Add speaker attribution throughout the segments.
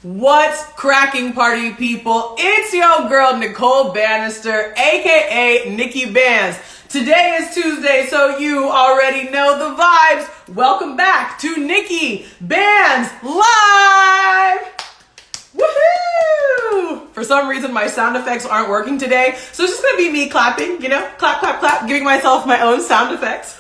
Speaker 1: What's cracking, party people? It's your girl Nicole Bannister, aka Nikki Bands. Today is Tuesday, so you already know the vibes. Welcome back to Nikki Bands Live! Woohoo! For some reason, my sound effects aren't working today, so it's just gonna be me clapping, clap, clap, clap, giving myself my own sound effects.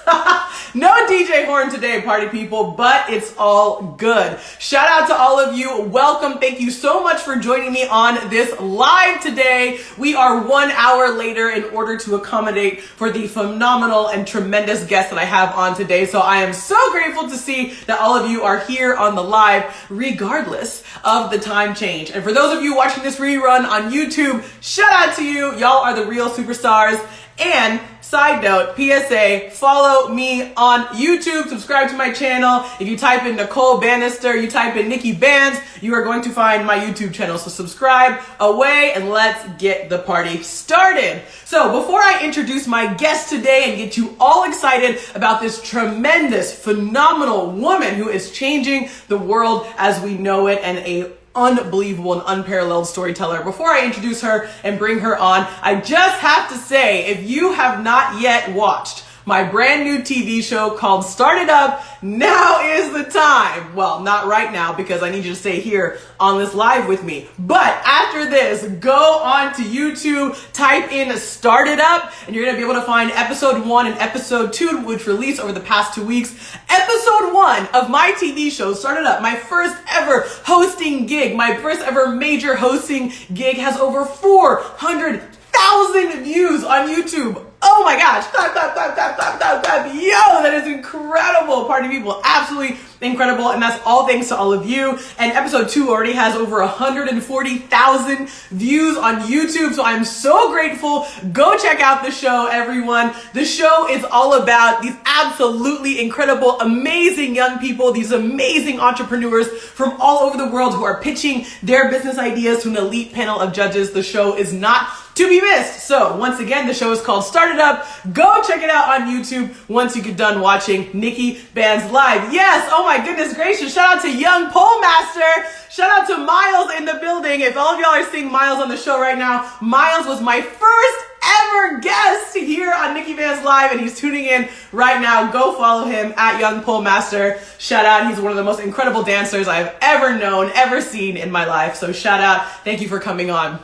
Speaker 1: No DJ horn today, party people, but it's all good. Shout out to all of you. Welcome. Thank you so much for joining me on this live today. We are 1 hour later in order to accommodate for the phenomenal and tremendous guest that I have on today. So I am so grateful to see that all of you are here on the live, regardless of the time change. And for those of you watching this rerun on YouTube, shout out to you. Y'all are the real superstars. And side note, PSA, follow me on YouTube, subscribe to my channel. If you type in Nicole Bannister, you type in Nikki Bands, you are going to find my YouTube channel. So subscribe away and let's get the party started. So before I introduce my guest today and get you all excited about this tremendous, phenomenal woman who is changing the world as we know it and a unbelievable and unparalleled storyteller. Before I introduce her and bring her on, I just have to say, if you have not yet watched my brand new TV show called Start It Up, now is the time. Well, not right now because I need you to stay here on this live with me. But after this, go on to YouTube, type in Start It Up, and you're going to be able to find episode 1 and episode 2, which released over the past 2 weeks. Episode 1 of my TV show, Start It Up, my first ever hosting gig, my first ever major hosting gig, has over 400,000 views on YouTube. Oh my gosh, clap, clap, clap, clap, clap, clap, clap. Yo, that is incredible, party people, absolutely incredible. And that's all thanks to all of you. And episode 2 already has over 140,000 views on YouTube. So I'm so grateful. Go check out the show, everyone. The show is all about these absolutely incredible, amazing young people, these amazing entrepreneurs from all over the world who are pitching their business ideas to an elite panel of judges. The show is not to be missed. So once again, the show is called Start It Up. Go check it out on YouTube once you get done watching Nikki Bands Live. Yes, oh my goodness gracious. Shout out to Young Pole Master. Shout out to Miles in the building. If all of y'all are seeing Miles on the show right now, Miles was my first ever guest here on Nikki Bands Live, and he's tuning in right now. Go follow him at Young Pole Master. Shout out. He's one of the most incredible dancers I've ever known, ever seen in my life. So shout out. Thank you for coming on.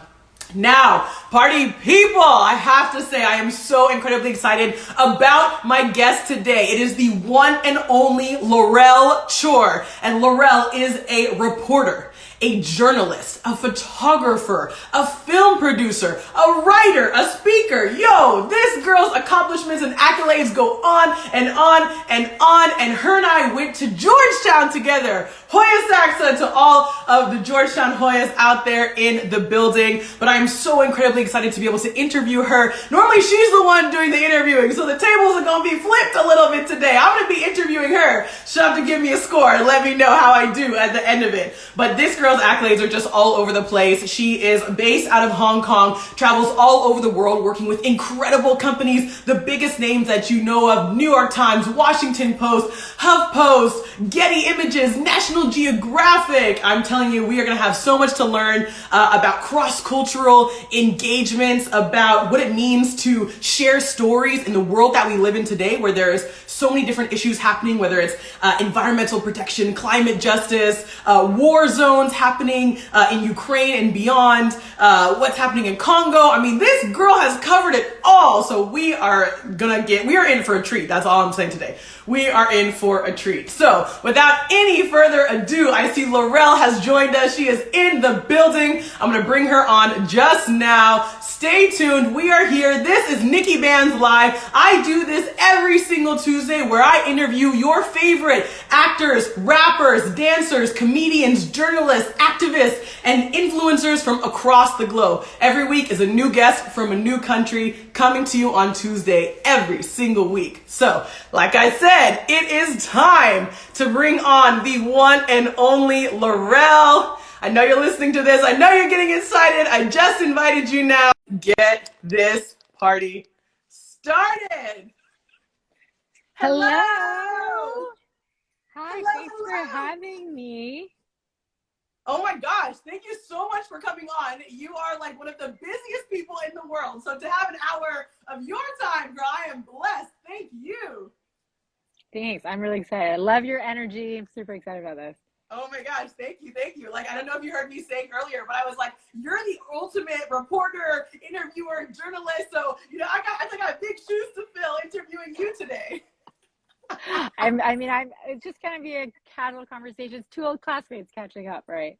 Speaker 1: Now, party people, I have to say I am so incredibly excited about my guest today. It is the one and only Laurel Chor. And Laurel is a reporter, a journalist, a photographer, a film producer, a writer, a speaker. Yo, this girl's accomplishments and accolades go on and on and on. And her and I went to Georgetown together. Hoya Saxa to all of the Georgetown Hoyas out there in the building. But I'm so incredibly excited to be able to interview her. Normally she's the one doing the interviewing, so the tables are going to be flipped a little bit today. I'm going to be interviewing her. She'll have to give me a score and let me know how I do at the end of it. But this girl's accolades are just all over the place. She is based out of Hong Kong, travels all over the world working with incredible companies, the biggest names that you know of: New York Times, Washington Post, HuffPost, Getty Images, National Geographic. I'm telling you, we are going to have so much to learn about cross-cultural engagements, about what it means to share stories in the world that we live in today, where there's so many different issues happening, whether it's environmental protection, climate justice, war zones happening in Ukraine and beyond, what's happening in Congo. I mean, this girl has covered it all. So we are in for a treat. That's all I'm saying today. We are in for a treat. So without any further ado, I see Laurel has joined us. She is in the building. I'm going to bring her on just now. Stay tuned. We are here. This is Nikki Bands Live. I do this every single Tuesday where I interview your favorite actors, rappers, dancers, comedians, journalists, activists, and influencers from across the globe. Every week is a new guest from a new country coming to you on Tuesday every single week. So, like I said, it is time to bring on the one and only Laurel. I know you're listening to this. I know you're getting excited. I just invited you now. Get this party started.
Speaker 2: Hello.
Speaker 1: Hello.
Speaker 2: Hi,
Speaker 1: Hello,
Speaker 2: thanks for having me.
Speaker 1: Oh my gosh. thank you so much for coming on. You are like one of the busiest people in the world. So to have an hour of your time, girl, I am blessed. Thank you.
Speaker 2: Thanks. I'm really excited. I love your energy. I'm super excited about this.
Speaker 1: Oh my gosh, thank you, thank you. Like, I don't know if you heard me saying earlier, but I was like, you're the ultimate reporter, interviewer, journalist. So, I got big shoes to fill interviewing you today.
Speaker 2: It's just going to be a casual conversation. It's two old classmates catching up, right?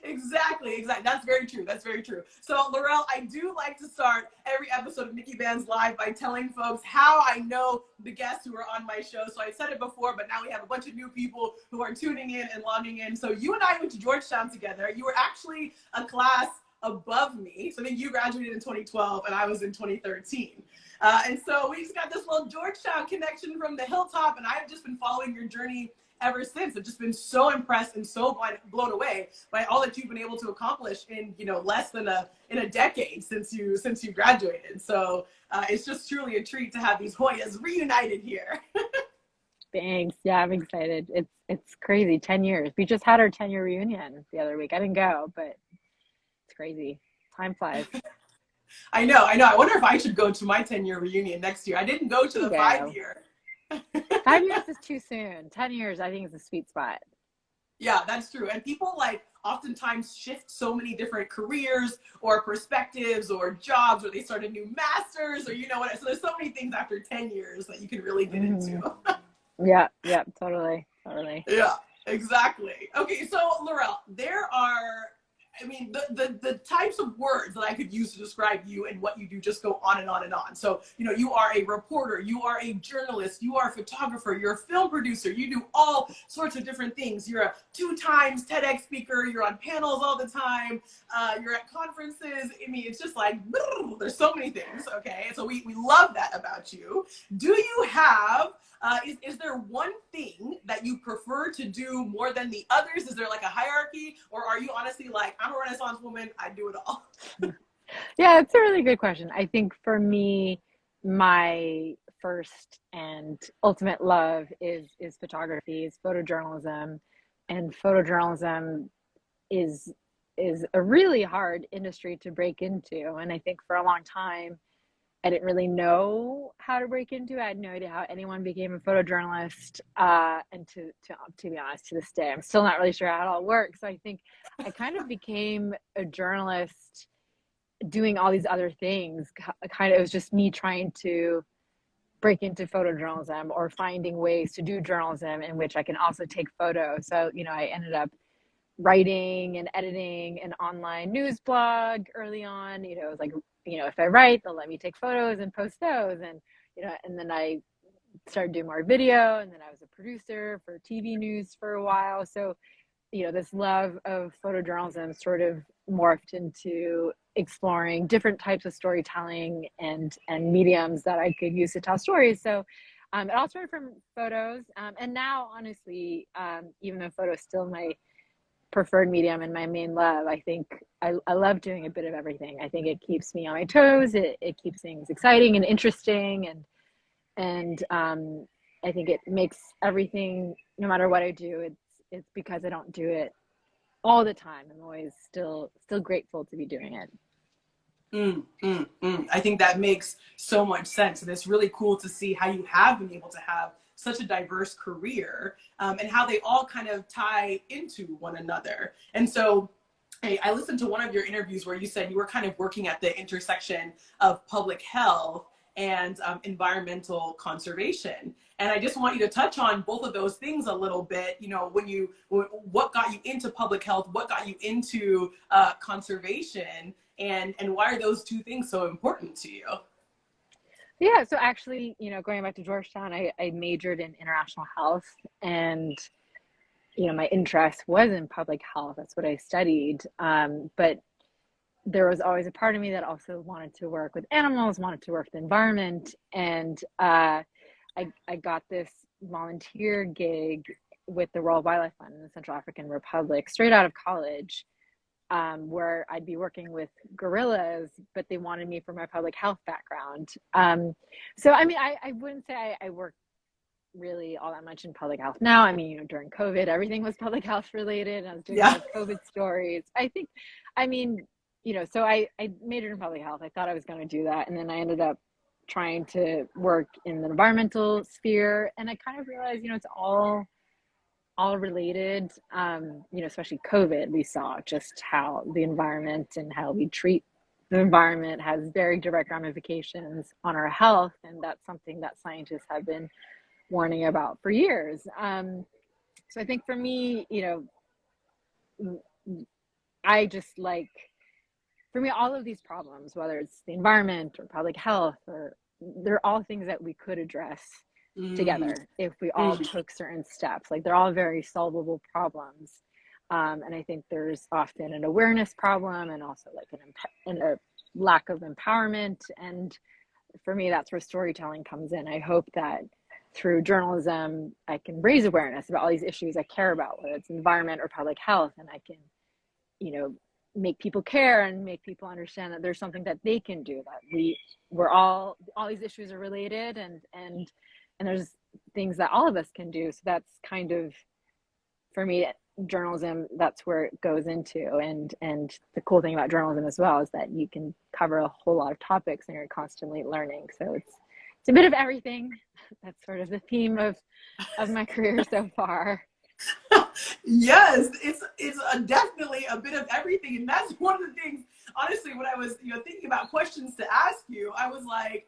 Speaker 1: Exactly. That's very true. That's very true. So, Laurel, I do like to start every episode of Nikki Band's Live by telling folks how I know the guests who are on my show. So I said it before, but now we have a bunch of new people who are tuning in and logging in. So you and I went to Georgetown together. You were actually a class above me. So I think you graduated in 2012 and I was in 2013. And so we just got this little Georgetown connection from the hilltop, and I've just been following your journey ever since. I've just been so impressed and so blown away by all that you've been able to accomplish in less than a decade since you graduated. So it's just truly a treat to have these Hoyas reunited here.
Speaker 2: Thanks. Yeah, I'm excited. It's crazy. 10 years. We just had our 10-year reunion the other week. I didn't go, but it's crazy. Time flies.
Speaker 1: I know. I wonder if I should go to my 10-year reunion next year. I didn't go to the 5-year.
Speaker 2: 5 years is too soon. 10 years, I think, is a sweet spot.
Speaker 1: Yeah, that's true. And people like oftentimes shift so many different careers or perspectives or jobs, or they start a new master's, or what. So there's so many things after 10 years that you can really get into.
Speaker 2: Yeah, totally.
Speaker 1: Yeah, exactly. Okay, so Laurel, there are, the types of words that I could use to describe you and what you do just go on and on and on. So, you are a reporter, you are a journalist, you are a photographer, you're a film producer, you do all sorts of different things. You're a 2 times TEDx speaker, you're on panels all the time, you're at conferences. It's just like, there's so many things, okay? So we love that about you. Do you have, is there one thing that you prefer to do more than the others? Is there like a hierarchy, or are you honestly like, I'm a Renaissance woman, I do it all?
Speaker 2: Yeah, it's a really good question. I think for me, my first and ultimate love is photography, is photojournalism, and photojournalism is a really hard industry to break into. And I think for a long time, I didn't really know how to break into it. I had no idea how anyone became a photojournalist. And to be honest, to this day, I'm still not really sure how it all works. So I think I kind of became a journalist doing all these other things. It was just me trying to break into photojournalism or finding ways to do journalism in which I can also take photos. So, I ended up writing and editing an online news blog early on. It was like, if I write, they'll let me take photos and post those. And, and then I started doing more video, and then I was a producer for TV news for a while. So, this love of photojournalism sort of morphed into exploring different types of storytelling and mediums that I could use to tell stories. So it all started from photos. And now, honestly, even though photo is still my preferred medium and my main love, I think I love doing a bit of everything. I think it keeps me on my toes. It keeps things exciting and interesting. And I think it makes everything, no matter what I do, it's because I don't do it all the time. I'm always still grateful to be doing it.
Speaker 1: I think that makes so much sense. And it's really cool to see how you have been able to have such a diverse career, and how they all kind of tie into one another. And so I listened to one of your interviews where you said you were kind of working at the intersection of public health and environmental conservation. And I just want you to touch on both of those things a little bit. What got you into public health? What got you into conservation? And why are those two things so important to you?
Speaker 2: Yeah, so actually, going back to Georgetown, I majored in international health, and my interest was in public health. That's what I studied. But there was always a part of me that also wanted to work with animals, wanted to work with the environment. And I got this volunteer gig with the World Wildlife Fund in the Central African Republic straight out of college, where I'd be working with gorillas, but they wanted me for my public health background. So, I wouldn't say I worked really all that much in public health now. I mean, during COVID, everything was public health related. I was doing a lot
Speaker 1: Yeah.
Speaker 2: of COVID stories. I mean, so I majored in public health. I thought I was going to do that. And then I ended up trying to work in the environmental sphere. And I kind of realized, it's all related. Especially COVID, we saw just how the environment and how we treat the environment has very direct ramifications on our health. And that's something that scientists have been warning about for years. So I think for me, I just like, for me, all of these problems, whether it's the environment or public health, or they're all things that we could address
Speaker 1: Mm,
Speaker 2: together if we all took certain steps. Like they're all very solvable problems. And I think there's often an awareness problem and also like a lack of empowerment. And for me, that's where storytelling comes in. I hope that through journalism, I can raise awareness about all these issues I care about, whether it's environment or public health, and I can, you know, make people care and make people understand that there's something that they can do, that we're all these issues are related, and there's things that all of us can do. So that's kind of, for me, journalism, that's where it goes into. And the cool thing about journalism as well is that you can cover a whole lot of topics and you're constantly learning. So it's a bit of everything. That's sort of the theme of my career so far.
Speaker 1: Yes, it's definitely a bit of everything, and that's one of the things. Honestly, when I was thinking about questions to ask you, I was like,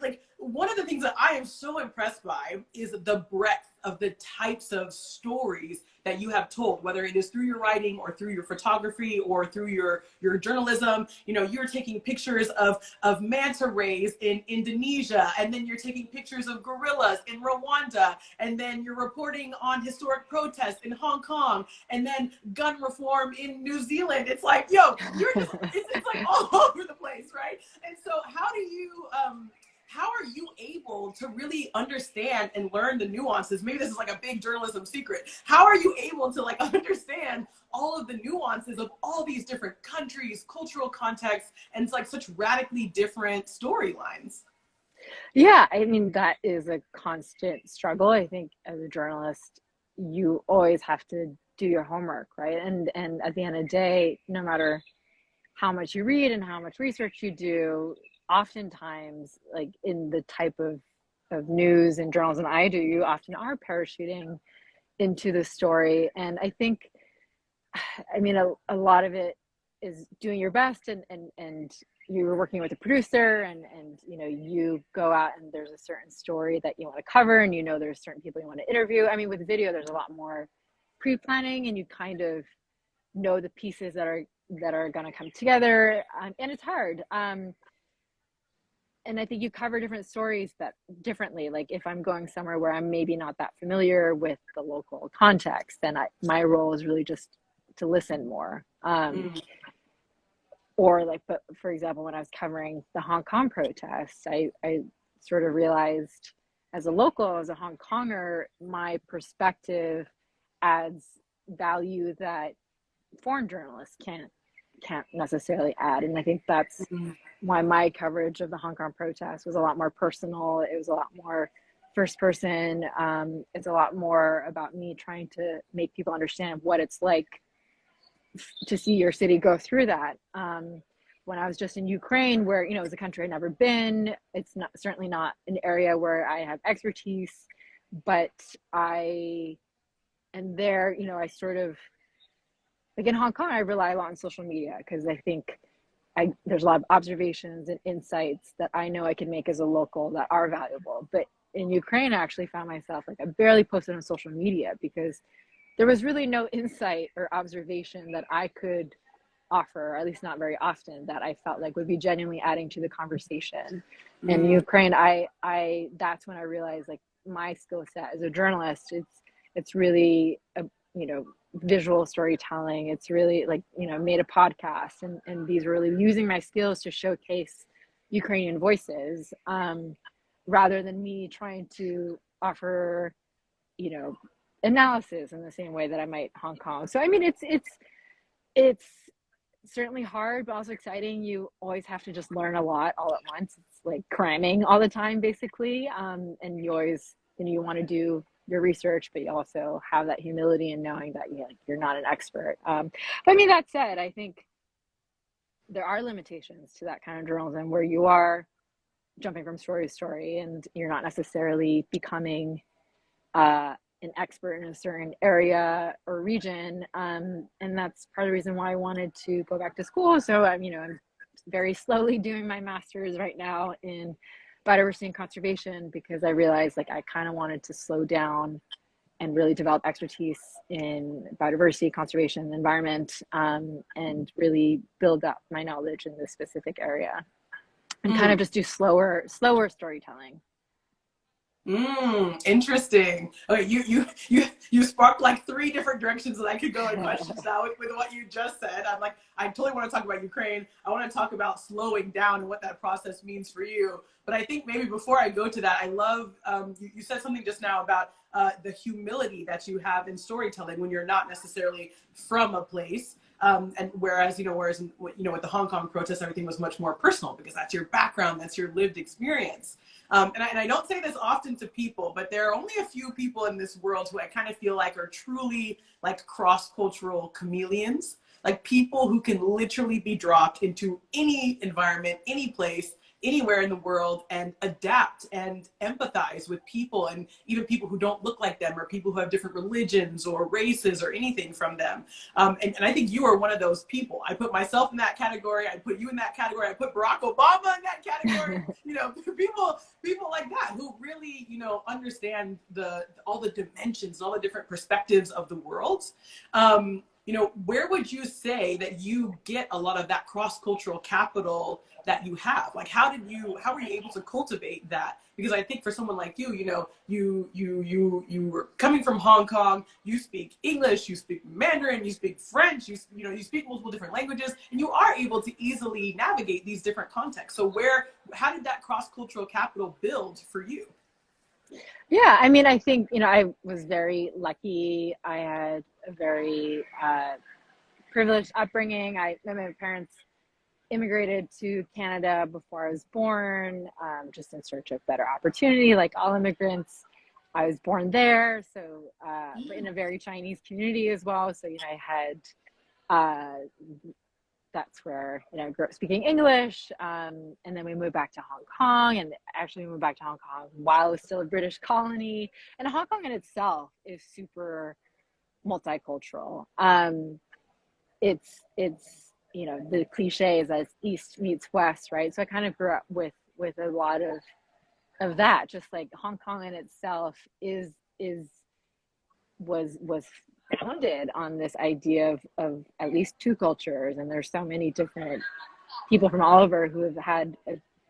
Speaker 1: like one of the things that I am so impressed by is the breadth of the types of stories that you have told, whether it is through your writing or through your photography or through your journalism. You're taking pictures of manta rays in Indonesia, and then you're taking pictures of gorillas in Rwanda, and then you're reporting on historic protests in Hong Kong, and then gun reform in New Zealand. It's like, you're just it's like all over the place, right? And so how are you able to really understand and learn the nuances? Maybe this is like a big journalism secret. How are you able to like understand all of the nuances of all these different countries, cultural contexts, and it's like such radically different storylines?
Speaker 2: Yeah, I mean, that is a constant struggle. I think as a journalist, you always have to do your homework, right? And at the end of the day, no matter how much you read and how much research you do, oftentimes, like in the type of news and journalism I do, you often are parachuting into the story. And I think, I mean, a lot of it is doing your best, and you're working with a producer, and you go out and there's a certain story that you want to cover, and there's certain people you want to interview. I mean, with video, there's a lot more pre-planning, and you kind of know the pieces that are going to come together, and it's hard. And I think you cover different stories that differently. Like if I'm going somewhere where I'm maybe not that familiar with the local context, then my role is really just to listen more. Or like, but for example, when I was covering the Hong Kong protests, I sort of realized as a local, as a Hong Konger, my perspective adds value that foreign journalists can't necessarily add. And I think that's why my coverage of the Hong Kong protests was a lot more personal. It was a lot more first person. It's a lot more about me trying to make people understand what it's like to see your city go through that. When I was just in Ukraine, where it was a country I'd never been, it's certainly not an area where I have expertise, but I sort of, like in Hong Kong, I rely a lot on social media because I think there's a lot of observations and insights that I know I can make as a local that are valuable. But in Ukraine, I actually found myself, like, I barely posted on social media because there was really no insight or observation that I could offer, or at least not very often, that I felt like would be genuinely adding to the conversation. In Ukraine, that's when I realized, like, my skill set as a journalist, it's really visual storytelling. It's really like, made a podcast, and these are really using my skills to showcase Ukrainian voices, rather than me trying to offer, analysis in the same way that I might Hong Kong. So I mean, it's certainly hard, but also exciting. You always have to just learn a lot all at once. It's like cramming all the time, basically. And you always you want to do your research, but you also have that humility in knowing that you're not an expert. But I mean, that said, I think there are limitations to that kind of journalism where you are jumping from story to story and you're not necessarily becoming an expert in a certain area or region. And that's part of the reason why I wanted to go back to school. So I'm very slowly doing my master's right now in biodiversity and conservation, because I realized like I kind of wanted to slow down and really develop expertise in biodiversity, conservation, and environment, and really build up my knowledge in this specific area, and kind of just do slower storytelling.
Speaker 1: Interesting. Okay, you sparked like three different directions that I could go in questions now with what you just said. I'm like, I totally want to talk about Ukraine. I want to talk about slowing down and what that process means for you. But I think maybe before I go to that, I love you said something just now about the humility that you have in storytelling when you're not necessarily from a place. And whereas with the Hong Kong protests, everything was much more personal because that's your background, that's your lived experience. And I don't say this often to people, but there are only a few people in this world who I kind of feel like are truly like cross-cultural chameleons, like people who can literally be dropped into any environment, any place, anywhere in the world, and adapt and empathize with people, and even people who don't look like them or people who have different religions or races or anything from them. And I think you are one of those people. I put myself in that category. I put you in that category. I put Barack Obama in that category. People like that who really, understand all the dimensions and all the different perspectives of the world. Where would you say that you get a lot of that cross-cultural capital that you have? Like, how were you able to cultivate that? Because I think for someone like you, you were coming from Hong Kong, you speak English, you speak Mandarin, you speak French, you speak multiple different languages, and you are able to easily navigate these different contexts. So how did that cross-cultural capital build for you?
Speaker 2: Yeah, I mean, I think, I was very lucky. I had a very privileged upbringing. My parents immigrated to Canada before I was born, just in search of better opportunity, like all immigrants. I was born there, so in a very Chinese community as well. So, I had that's where I grew up speaking English, and then we moved back to Hong Kong, and actually we moved back to Hong Kong while it was still a British colony. And Hong Kong in itself is super multicultural. It's the cliche is as East meets West, right? So I kind of grew up with a lot of that. Just like Hong Kong in itself was founded on this idea of at least two cultures, and there's so many different people from all over who have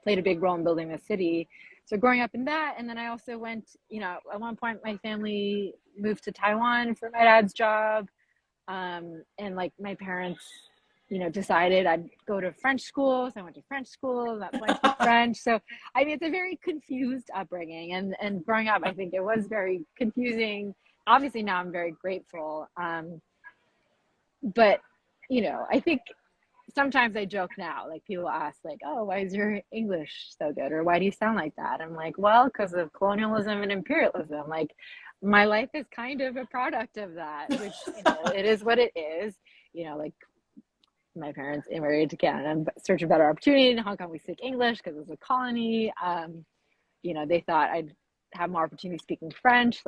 Speaker 2: played a big role in building the city. So growing up in that, and then I also went, at one point my family moved to Taiwan for my dad's job, and like my parents, decided I'd go to French school, so I went to French school. That's why I speak French. So I mean, it's a very confused upbringing, and growing up, I think it was very confusing. Obviously now I'm very grateful. But, I think sometimes I joke now, like people ask like, oh, why is your English so good? Or why do you sound like that? I'm like, well, because of colonialism and imperialism. Like my life is kind of a product of that, which, it is what it is. Like my parents immigrated to Canada in search of better opportunity. In Hong Kong, we speak English because it's a colony. They thought I'd have more opportunity speaking French,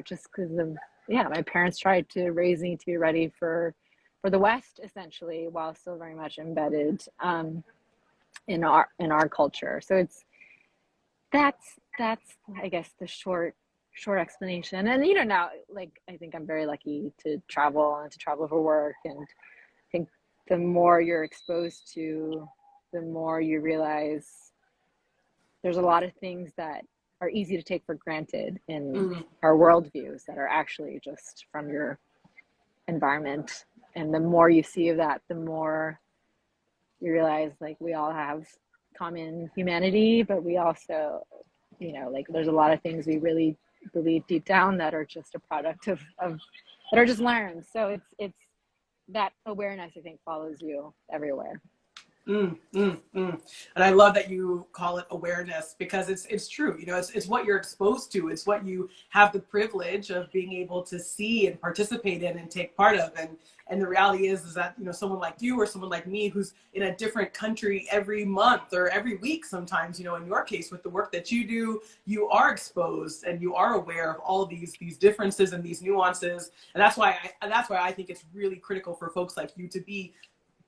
Speaker 2: just because of, my parents tried to raise me to be ready for the West, essentially, while still very much embedded in our culture. So that's I guess the short explanation. And now, like, I think I'm very lucky to travel for work, and I think the more you're exposed to, the more you realize there's a lot of things that are easy to take for granted in our worldviews that are actually just from your environment. And the more you see of that, the more you realize like we all have common humanity, but we also, like there's a lot of things we really believe deep down that are just a product of that are just learned. So it's that awareness, I think, follows you everywhere.
Speaker 1: And I love that you call it awareness, because it's true. You know, it's what you're exposed to. It's what you have the privilege of being able to see and participate in and take part of. And the reality is that, you know, someone like you or someone like me who's in a different country every month or every week sometimes, you know, in your case with the work that you do, you are exposed and you are aware of all these differences and these nuances. And that's why I think it's really critical for folks like you to be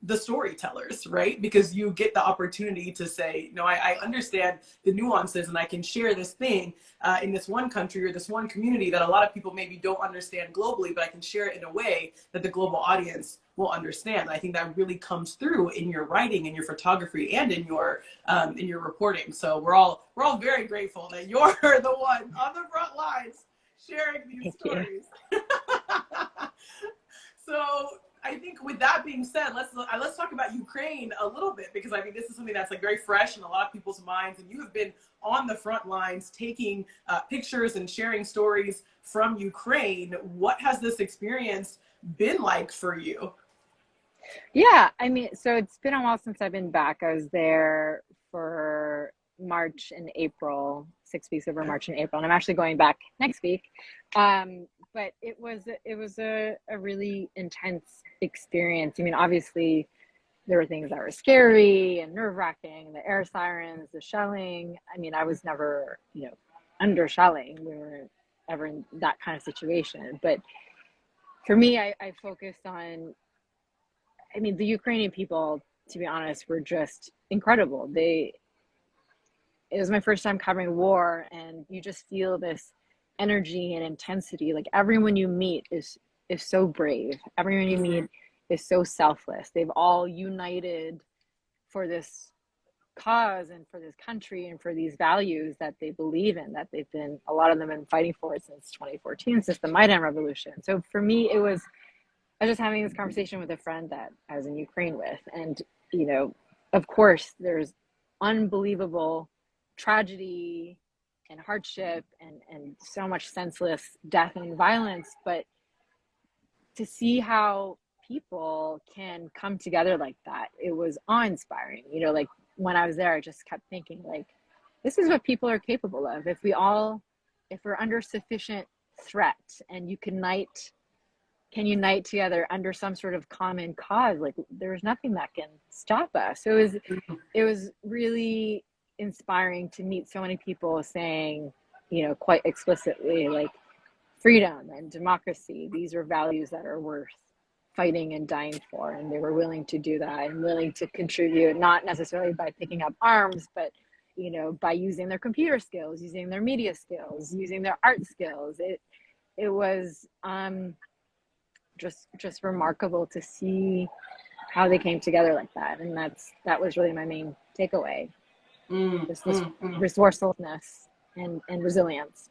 Speaker 1: the storytellers, right? Because you get the opportunity to say, no, I understand the nuances and I can share this thing in this one country or this one community that a lot of people maybe don't understand globally, but I can share it in a way that the global audience will understand. I think that really comes through in your writing, in your photography, and in your reporting. So we're all very grateful that you're the one on the front lines sharing these
Speaker 2: Thank you.
Speaker 1: stories. So I think with that being said, let's talk about Ukraine a little bit, because I mean, this is something that's like very fresh in a lot of people's minds, and you have been on the front lines taking pictures and sharing stories from Ukraine. What has this experience been like for you?
Speaker 2: Yeah, I mean, so it's been a while since I've been back. I was there for March and April, 6 weeks over March and April, and I'm actually going back next week. But it was a really intense experience. I mean, obviously there were things that were scary and nerve-wracking, the air sirens, the shelling. I mean, I was never, under shelling. We weren't ever in that kind of situation. But for me, I focused on, I mean, the Ukrainian people, to be honest, were just incredible. It was my first time covering war, and you just feel this energy and intensity. Like everyone you meet is so brave. Everyone you meet is so selfless. They've all united for this cause and for this country and for these values that they believe in, that a lot of them have been fighting for since 2014, since the Maidan Revolution. So for me, I was just having this conversation with a friend that I was in Ukraine with. And, of course, there's unbelievable tragedy and hardship and so much senseless death and violence. But to see how people can come together like that, it was awe-inspiring. Like when I was there, I just kept thinking, like, this is what people are capable of. If we're under sufficient threat and you can unite together under some sort of common cause, like there's nothing that can stop us. So it was really inspiring to meet so many people saying, quite explicitly, like, freedom and democracy, these are values that are worth fighting and dying for. And they were willing to do that and willing to contribute, not necessarily by picking up arms, but by using their computer skills, using their media skills, using their art skills. It was just remarkable to see how they came together like that. And that was really my main takeaway. Just this resourcefulness and resilience.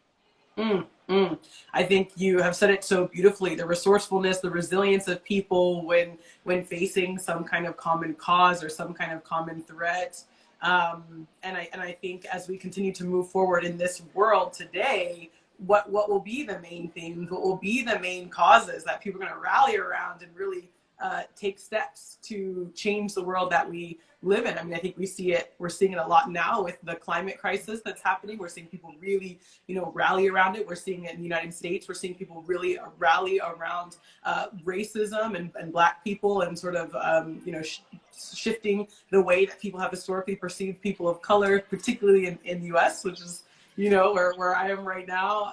Speaker 1: I think you have said it so beautifully. The resourcefulness, the resilience of people when facing some kind of common cause or some kind of common threat. And I think as we continue to move forward in this world today, what will be the main things, what will be the main causes that people are going to rally around and really take steps to change the world that we live in. I mean, I think we're seeing it a lot now with the climate crisis that's happening. We're seeing people really, rally around it. We're seeing it in the United States. We're seeing people really rally around racism and Black people and sort of, shifting the way that people have historically perceived people of color, particularly in the US, which is, where I am right now.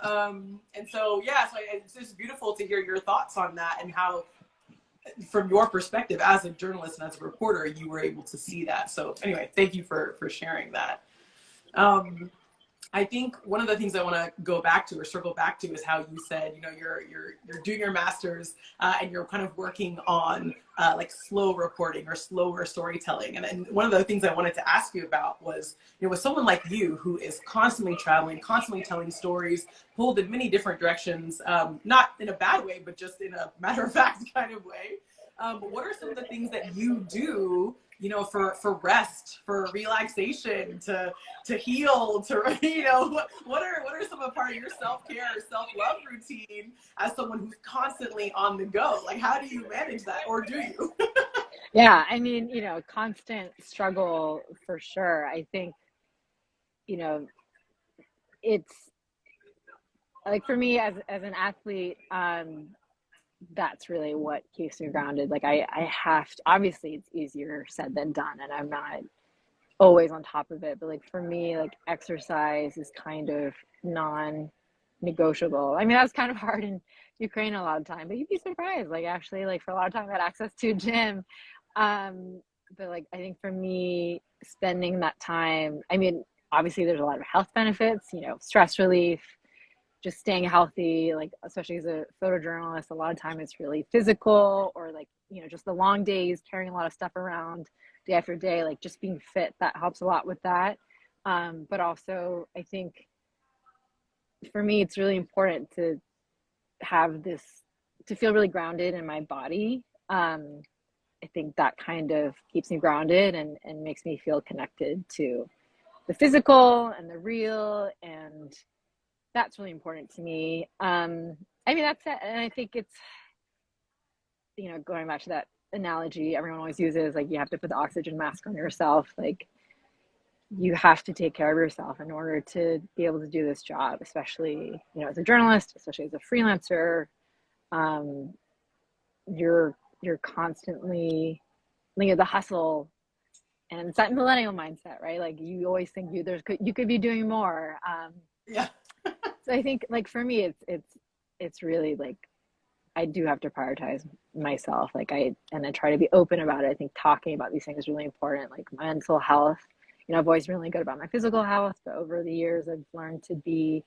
Speaker 1: And so, so it's just beautiful to hear your thoughts on that and how, from your perspective as a journalist and as a reporter, you were able to see that. So anyway, thank you for sharing that. I think one of the things I want to go back to or circle back to is how you said, you're doing your master's and you're kind of working on like slow reporting or slower storytelling. And then one of the things I wanted to ask you about was, with someone like you who is constantly traveling, constantly telling stories, pulled in many different directions, not in a bad way, but just in a matter of fact kind of way. What are some of the things that you do, for rest, for relaxation, to heal, what are some of part of your self-care or self-love routine as someone who's constantly on the go? Like, how do you manage that, or do you?
Speaker 2: Yeah, I mean, constant struggle for sure. I think, you know, it's like for me as an athlete, that's really what keeps me grounded. Like I have to, obviously it's easier said than done, and I'm not always on top of it, but like for me, like exercise is kind of non-negotiable. I mean, that was kind of hard in Ukraine a lot of time, but you'd be surprised. Like actually, like for a lot of time, I had access to a gym. Um, but like I think for me, spending that time, I mean, obviously there's a lot of health benefits, stress relief, just staying healthy, like especially as a photojournalist, a lot of time it's really physical, or like, just the long days, carrying a lot of stuff around day after day, like just being fit, that helps a lot with that. But also I think for me, it's really important to have this, to feel really grounded in my body. I think that kind of keeps me grounded and makes me feel connected to the physical and the real, and that's really important to me. I mean, that's it. And I think it's, going back to that analogy everyone always uses, like you have to put the oxygen mask on yourself. Like you have to take care of yourself in order to be able to do this job, especially, as a journalist, especially as a freelancer. Um, you're constantly, the hustle, and it's that millennial mindset, right? Like you always think you could be doing more.
Speaker 1: Yeah.
Speaker 2: So I think like for me, it's really like I do have to prioritize myself. Like and I try to be open about it. I think talking about these things is really important. Like my mental health, I've always been really good about my physical health, but over the years I've learned to be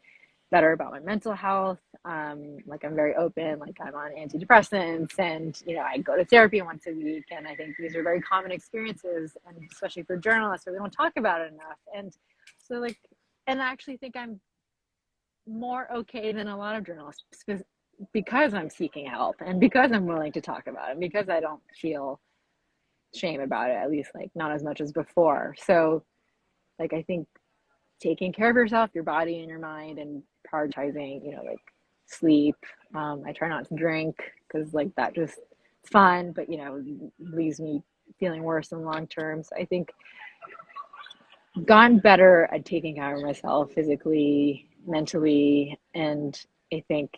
Speaker 2: better about my mental health. Like I'm very open, like I'm on antidepressants, and I go to therapy once a week, and I think these are very common experiences, and especially for journalists where we don't talk about it enough. And so like, and I actually think I'm more okay than a lot of journalists because I'm seeking help, and because I'm willing to talk about it, and because I don't feel shame about it, at least like not as much as before. So like I think taking care of yourself, your body and your mind, and prioritizing, like sleep. I try not to drink because like that just, it's fun, but leaves me feeling worse in the long term. So I think gotten better at taking care of myself physically, mentally, and I think,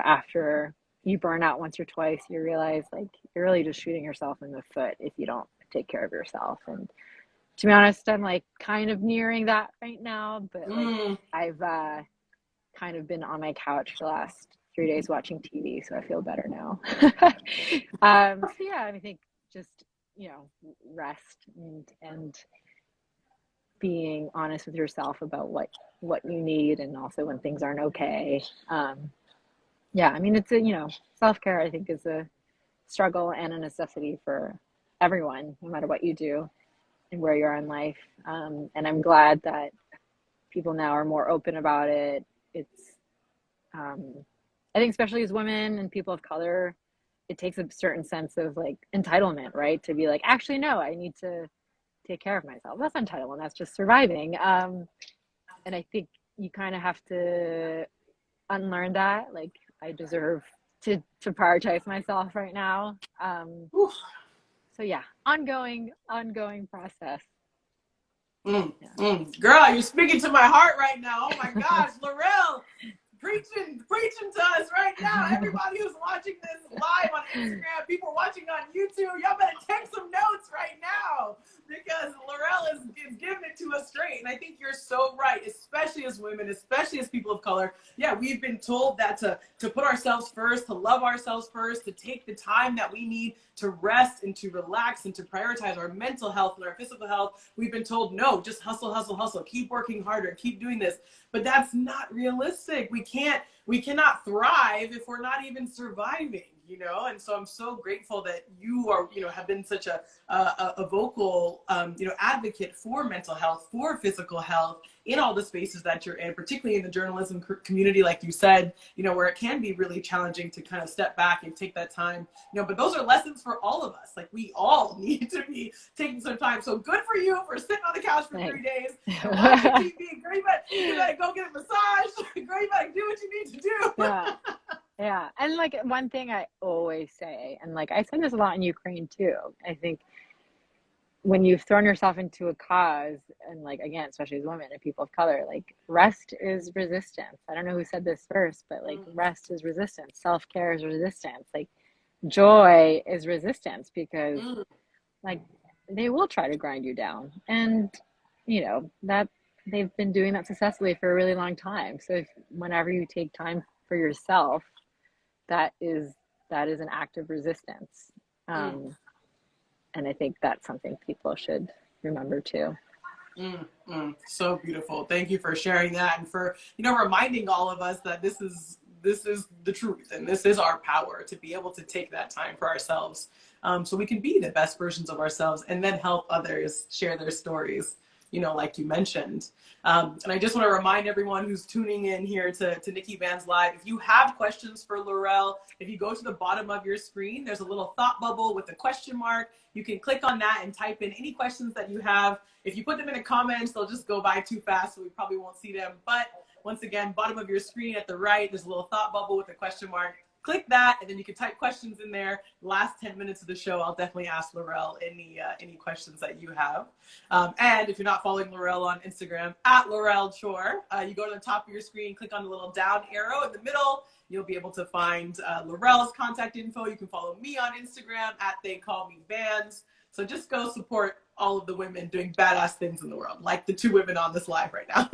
Speaker 2: after you burn out once or twice, you realize like you're really just shooting yourself in the foot if you don't take care of yourself. And to be honest, I'm like kind of nearing that right now, but like I've kind of been on my couch for the last 3 days watching TV, so I feel better now. So yeah, I think just, rest and being honest with yourself about what you need, and also when things aren't okay. Yeah, I mean, it's a, self-care, I think, is a struggle and a necessity for everyone, no matter what you do and where you are in life. And I'm glad that people now are more open about it. It's, I think, especially as women and people of color, it takes a certain sense of like entitlement, right? To be like, actually, no, I need to take care of myself. That's not entitlement, that's just surviving. And I think you kind of have to unlearn that. Like, I deserve to prioritize myself right now. So yeah, ongoing process. Yeah.
Speaker 1: Girl, you're speaking to my heart right now. Oh my gosh, Laurel, preaching to us right now. Everybody who's watching this live on Instagram, people watching on YouTube, y'all better take some notes right now, because Laurel is giving it to us straight. And I think you're so right, especially as women, especially as people of color. Yeah, we've been told that to put ourselves first, to love ourselves first, to take the time that we need to rest and to relax and to prioritize our mental health and our physical health. We've been told, no, just hustle, hustle, hustle. Keep working harder, keep doing this. But that's not realistic. We cannot thrive if we're not even surviving, And so I'm so grateful that you are, have been such a vocal, advocate for mental health, for physical health in all the spaces that you're in, particularly in the journalism community, like you said, where it can be really challenging to kind of step back and take that time, but those are lessons for all of us. Like we all need to be taking some time. So good for you for sitting on the couch for 3 days and watching TV. Girl, you better go get a massage. Girl, you better do what you need to do.
Speaker 2: Yeah. Yeah. And like one thing I always say, and like I say this a lot in Ukraine too, I think when you've thrown yourself into a cause, and like again, especially as women and people of color, like rest is resistance. I don't know who said this first, but like rest is resistance, self-care is resistance, like joy is resistance, because
Speaker 1: Mm,
Speaker 2: like they will try to grind you down. And you know that they've been doing that successfully for a really long time. So if, whenever you take time for yourself, that is that is an act of resistance.
Speaker 1: mm.
Speaker 2: And I think that's something people should remember too.
Speaker 1: So beautiful. Thank you for sharing that and for, reminding all of us that this is the truth and this is our power to be able to take that time for ourselves, so we can be the best versions of ourselves and then help others share their stories, like you mentioned. And I just want to remind everyone who's tuning in here to Nikki Van's Live, if you have questions for Laurel, if you go to the bottom of your screen, there's a little thought bubble with a question mark. You can click on that and type in any questions that you have. If you put them in the comments, they'll just go by too fast, so we probably won't see them. But once again, bottom of your screen at the right, there's a little thought bubble with a question mark. Click that, and then you can type questions in there. Last 10 minutes of the show, I'll definitely ask Laurel any questions that you have. And if you're not following Laurel on Instagram, at Laurel Chore, you go to the top of your screen, click on the little down arrow in the middle. You'll be able to find Laurel's contact info. You can follow me on Instagram at They Call Me Vans. So just go support all of the women doing badass things in the world, like the two women on this live right now.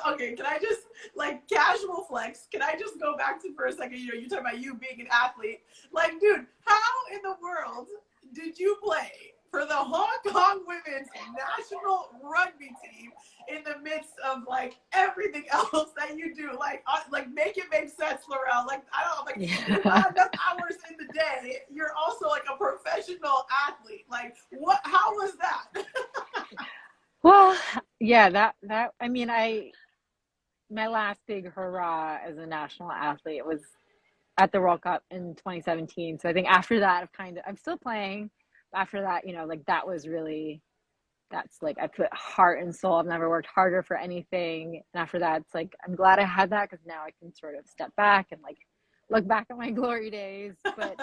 Speaker 1: Okay, can I just, like, casual flex, can I just go back to for a second, you talking about you being an athlete. Like, dude, how in the world did you play for the Hong Kong women's national rugby team in the midst of, like, everything else that you do? Like make it make sense, Laurel. Like, I don't know, like,
Speaker 2: Yeah.
Speaker 1: not enough hours in the day. You're also, like, a professional athlete. Like, how was that?
Speaker 2: Well, yeah, that I mean, my last big hurrah as a national athlete was at the World Cup in 2017. So I think after that, I'm still playing. After that, like that was really, that's like I put heart and soul. I've never worked harder for anything. And after that, it's like I'm glad I had that, because now I can sort of step back and like look back at my glory days. But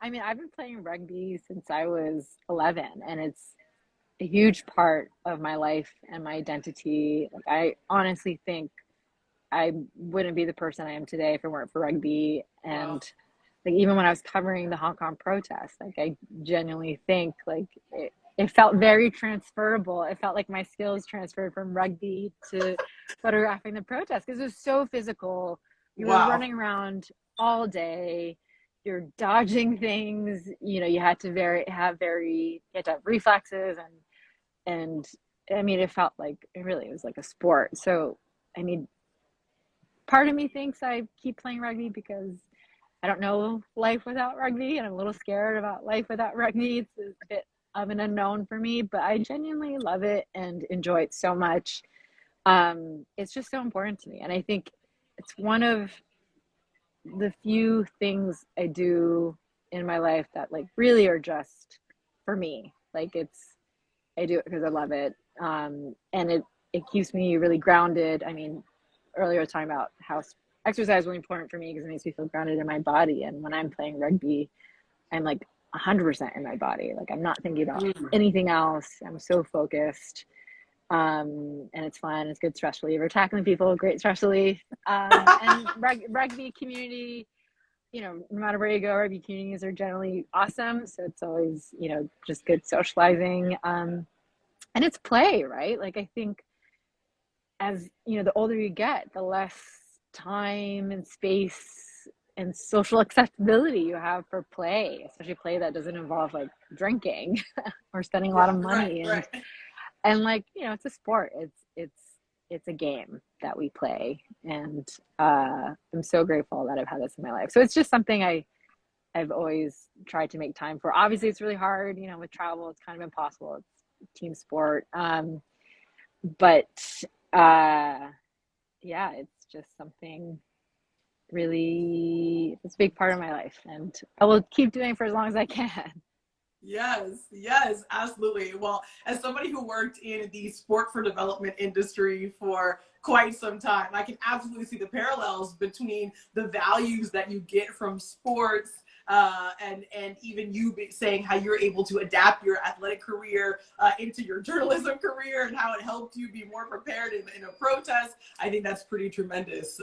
Speaker 2: I mean, I've been playing rugby since I was 11, and it's a huge part of my life and my identity. Like I honestly think I wouldn't be the person I am today if it weren't for rugby.
Speaker 1: Wow.
Speaker 2: And like even when I was covering the Hong Kong protests, like I genuinely think like it felt very transferable. It felt like my skills transferred from rugby to photographing the protests, because it was so physical. You were
Speaker 1: Wow.
Speaker 2: running around all day. You're dodging things. You had to you had to have reflexes, and I mean, it felt like it was like a sport. So I mean, part of me thinks I keep playing rugby because I don't know life without rugby, and I'm a little scared about life without rugby. It's a bit of an unknown for me, but I genuinely love it and enjoy it so much. It's just so important to me, and I think it's one of the few things I do in my life that like really are just for me. Like I do it because I love it, and it keeps me really grounded. I mean, earlier I was talking about how exercise is really important for me because it makes me feel grounded in my body. And when I'm playing rugby, I'm like 100% in my body. Like I'm not thinking about
Speaker 1: Mm.
Speaker 2: anything else. I'm so focused. And it's fun. It's good stress reliever. Tackling people, great stress relief. And rugby community, no matter where you go, rugby communities are generally awesome. So it's always, just good socializing. And it's play, right? Like I think as the older you get, the less time and space and social acceptability you have for play, especially play that doesn't involve like drinking or spending a lot
Speaker 1: Yeah,
Speaker 2: of
Speaker 1: right,
Speaker 2: money.
Speaker 1: right.
Speaker 2: And like it's a sport. It's a game that we play, and I'm so grateful that I've had this in my life. So it's just something I've always tried to make time for. Obviously, it's really hard. With travel, it's kind of impossible. It's team sport. But yeah, it's just something really, it's a big part of my life, and I will keep doing it for as long as I can.
Speaker 1: Yes, absolutely. Well, as somebody who worked in the sport for development industry for quite some time. I can absolutely see the parallels between the values that you get from sports, and even you saying how you're able to adapt your athletic career into your journalism career, and how it helped you be more prepared in a protest. I think that's pretty tremendous.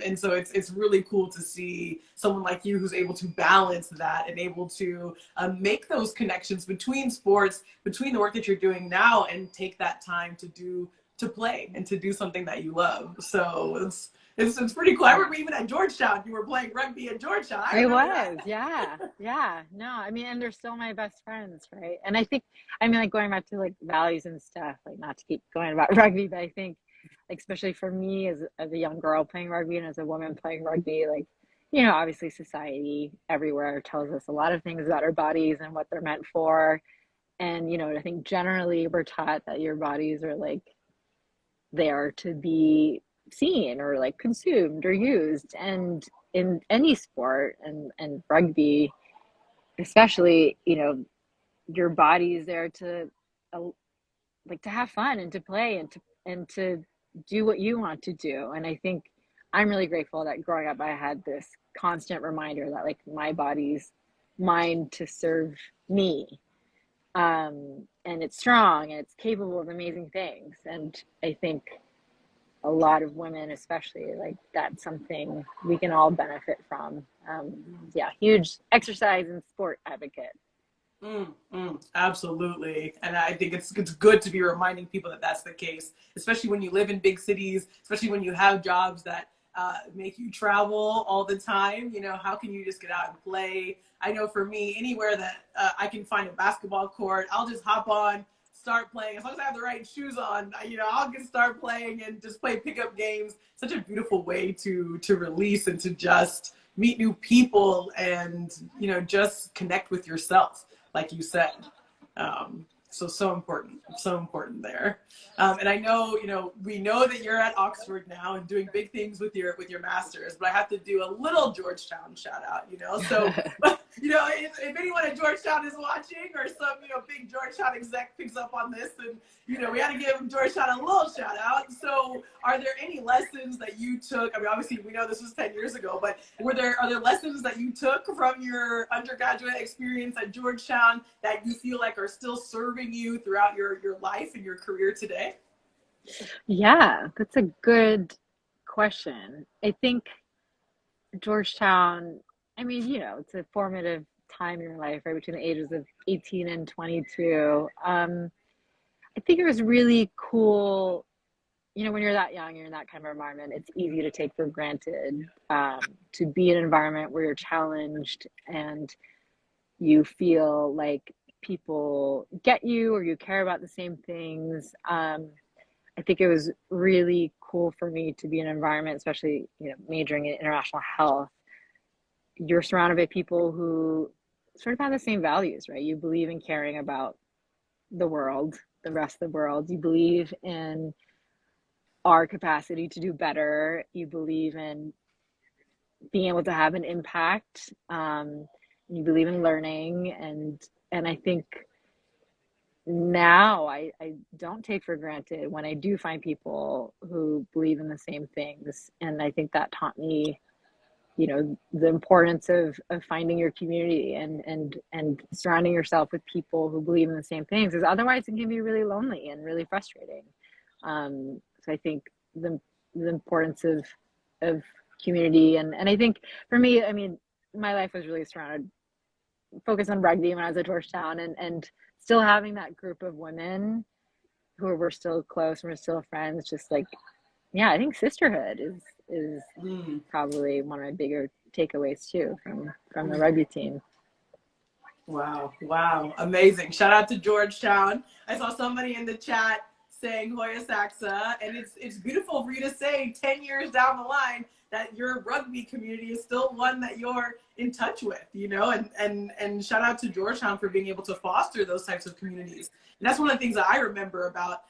Speaker 1: And so it's really cool to see someone like you who's able to balance that and able to make those connections between sports, between the work that you're doing now, and take that time to play and to do something that you love. So it's pretty cool. I remember even at Georgetown, you were playing rugby at Georgetown.
Speaker 2: I was, yeah, yeah. No, I mean, and they're still my best friends, right? And I think, I mean, like going back to like values and stuff, like not to keep going about rugby, but I think, like, especially for me as a young girl playing rugby and as a woman playing rugby, like, you know, obviously society everywhere tells us a lot of things about our bodies and what they're meant for. And, you know, I think generally we're taught that your bodies are like there to be seen or like consumed or used. And in any sport, and rugby especially, you know, your body is there to like to have fun and to play and to do what you want to do. And I think I'm really grateful that growing up I had this constant reminder that like my body's mine to serve me, and it's strong and it's capable of amazing things. And I think a lot of women, especially, like that's something we can all benefit from. Yeah, huge exercise and sport advocate.
Speaker 1: Absolutely. And I think it's good to be reminding people that that's the case, especially when you live in big cities, especially when you have jobs that make you travel all the time. You know, how can you just get out and play? I know for me, anywhere that I can find a basketball court, I'll just hop on, start playing. As long as I have the right shoes on, you know, I'll just start playing and just play pickup games. Such a beautiful way to release and to just meet new people and, you know, just connect with yourself, like you said. So important there. And I know, you know, we know that you're at Oxford now and doing big things with your masters, but I have to do a little Georgetown shout out, you know. So, you know, if anyone at Georgetown is watching, or some, you know, big Georgetown exec picks up on this, and, you know, we got to give Georgetown a little shout out. So are there any lessons that you took? I mean, obviously we know this was 10 years ago, but are there lessons that you took from your undergraduate experience at Georgetown that you feel like are still serving you throughout your life and your career today?
Speaker 2: Yeah, that's a good question. I think Georgetown, I mean, you know, it's a formative time in your life, right, between the ages of 18 and 22. I think it was really cool. You know, when you're that young, you're in that kind of environment, it's easy to take for granted, to be in an environment where you're challenged and you feel like people get you or you care about the same things. I think it was really cool for me to be in an environment, especially, you know, majoring in international health. You're surrounded by people who sort of have the same values, right? You believe in caring about the world, the rest of the world. You believe in our capacity to do better. You believe in being able to have an impact. You believe in learning. And I think now I don't take for granted when I do find people who believe in the same things. And I think that taught me, you know, the importance of finding your community and surrounding yourself with people who believe in the same things, because otherwise it can be really lonely and really frustrating. So I think the importance of community, and I think for me, I mean, my life was really focused on rugby when I was at Georgetown, and still having that group of women who were still close and we're still friends. Just like, yeah, I think sisterhood is probably one of my bigger takeaways too from the rugby team.
Speaker 1: Wow, amazing. Shout out to Georgetown. I saw somebody in the chat saying Hoya Saxa, and it's beautiful for you to say 10 years down the line that your rugby community is still one that you're in touch with, you know, and shout out to Georgetown for being able to foster those types of communities. And that's one of the things that I remember about,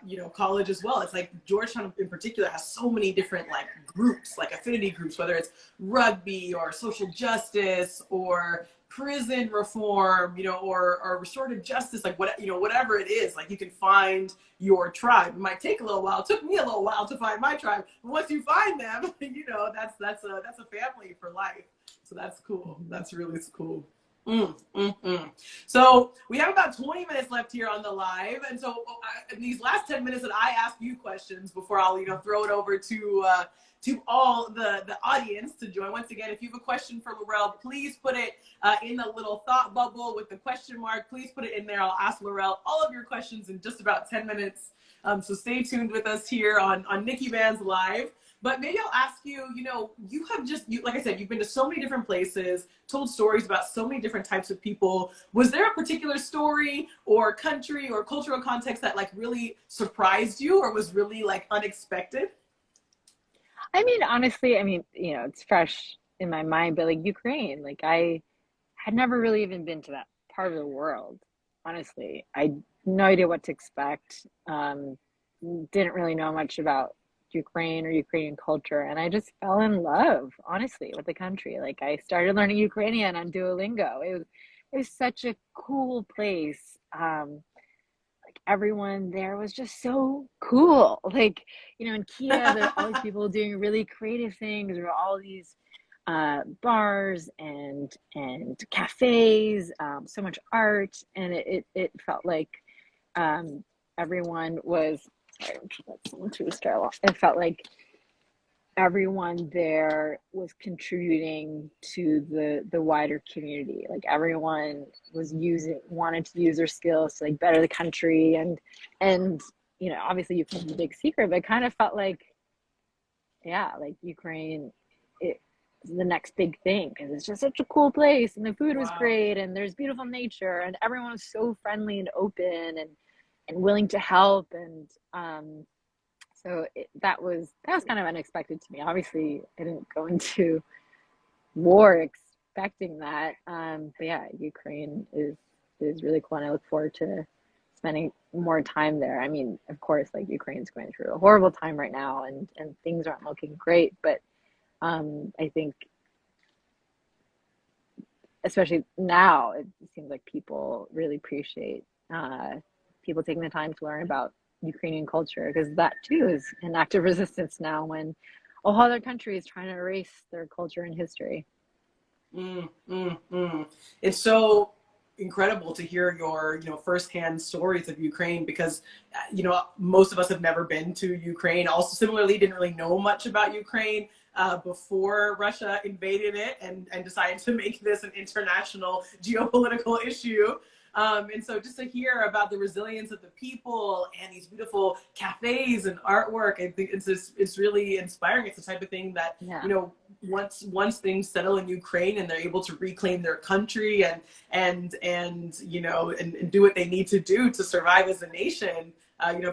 Speaker 1: you know, college as well. It's like Georgetown in particular has so many different like groups, like affinity groups, whether it's rugby or social justice or prison reform, or restorative justice, like whatever it is, like you can find your tribe. It might take a little while. It took me a little while to find my tribe. But once you find them, that's a family for life. So that's cool. That's really cool. So we have about 20 minutes left here on the live, and so in these last 10 minutes that I ask you questions before I'll throw it over to all the audience to join. Once again, if you have a question for Laurel, please put it in the little thought bubble with the question mark. Please put it in there. I'll ask Laurel all of your questions in just about 10 minutes. So stay tuned with us here on Nikki Vans Live. But maybe I'll ask you, you have like I said, you've been to so many different places, told stories about so many different types of people. Was there a particular story or country or cultural context that like really surprised you or was really like unexpected?
Speaker 2: I mean, honestly, it's fresh in my mind, but like Ukraine, like I had never really even been to that part of the world. Honestly, I had no idea what to expect. Didn't really know much about Ukraine or Ukrainian culture, and I just fell in love, honestly, with the country. Like I started learning Ukrainian on Duolingo. It was such a cool place. Like everyone there was just so cool. Like, in Kiev, there are all these people doing really creative things. There were all these bars and cafes, so much art, and it felt like everyone was. Sorry, that's someone to sterile. It felt like everyone there was contributing to the wider community. Like everyone was wanted to use their skills to like better the country, and obviously Ukraine's a big secret, but it kind of felt like, yeah, like Ukraine, it's the next big thing because it's just such a cool place, and the food was great, and there's beautiful nature, and everyone was so friendly and open and willing to help, and so that was kind of unexpected to me. Obviously, I didn't go into war expecting that, but yeah, Ukraine is really cool, and I look forward to spending more time there. I mean, of course, like Ukraine's going through a horrible time right now, and things aren't looking great, but I think especially now, it seems like people really appreciate people taking the time to learn about Ukrainian culture, because that too is an act of resistance now when a whole other country is trying to erase their culture and history.
Speaker 1: It's so incredible to hear your firsthand stories of Ukraine, because most of us have never been to Ukraine. Also, similarly, didn't really know much about Ukraine before Russia invaded it and decided to make this an international geopolitical issue. And so just to hear about the resilience of the people and these beautiful cafes and artwork, I think it's really inspiring. It's the type of thing that, once things settle in Ukraine and they're able to reclaim their country and do what they need to do to survive as a nation,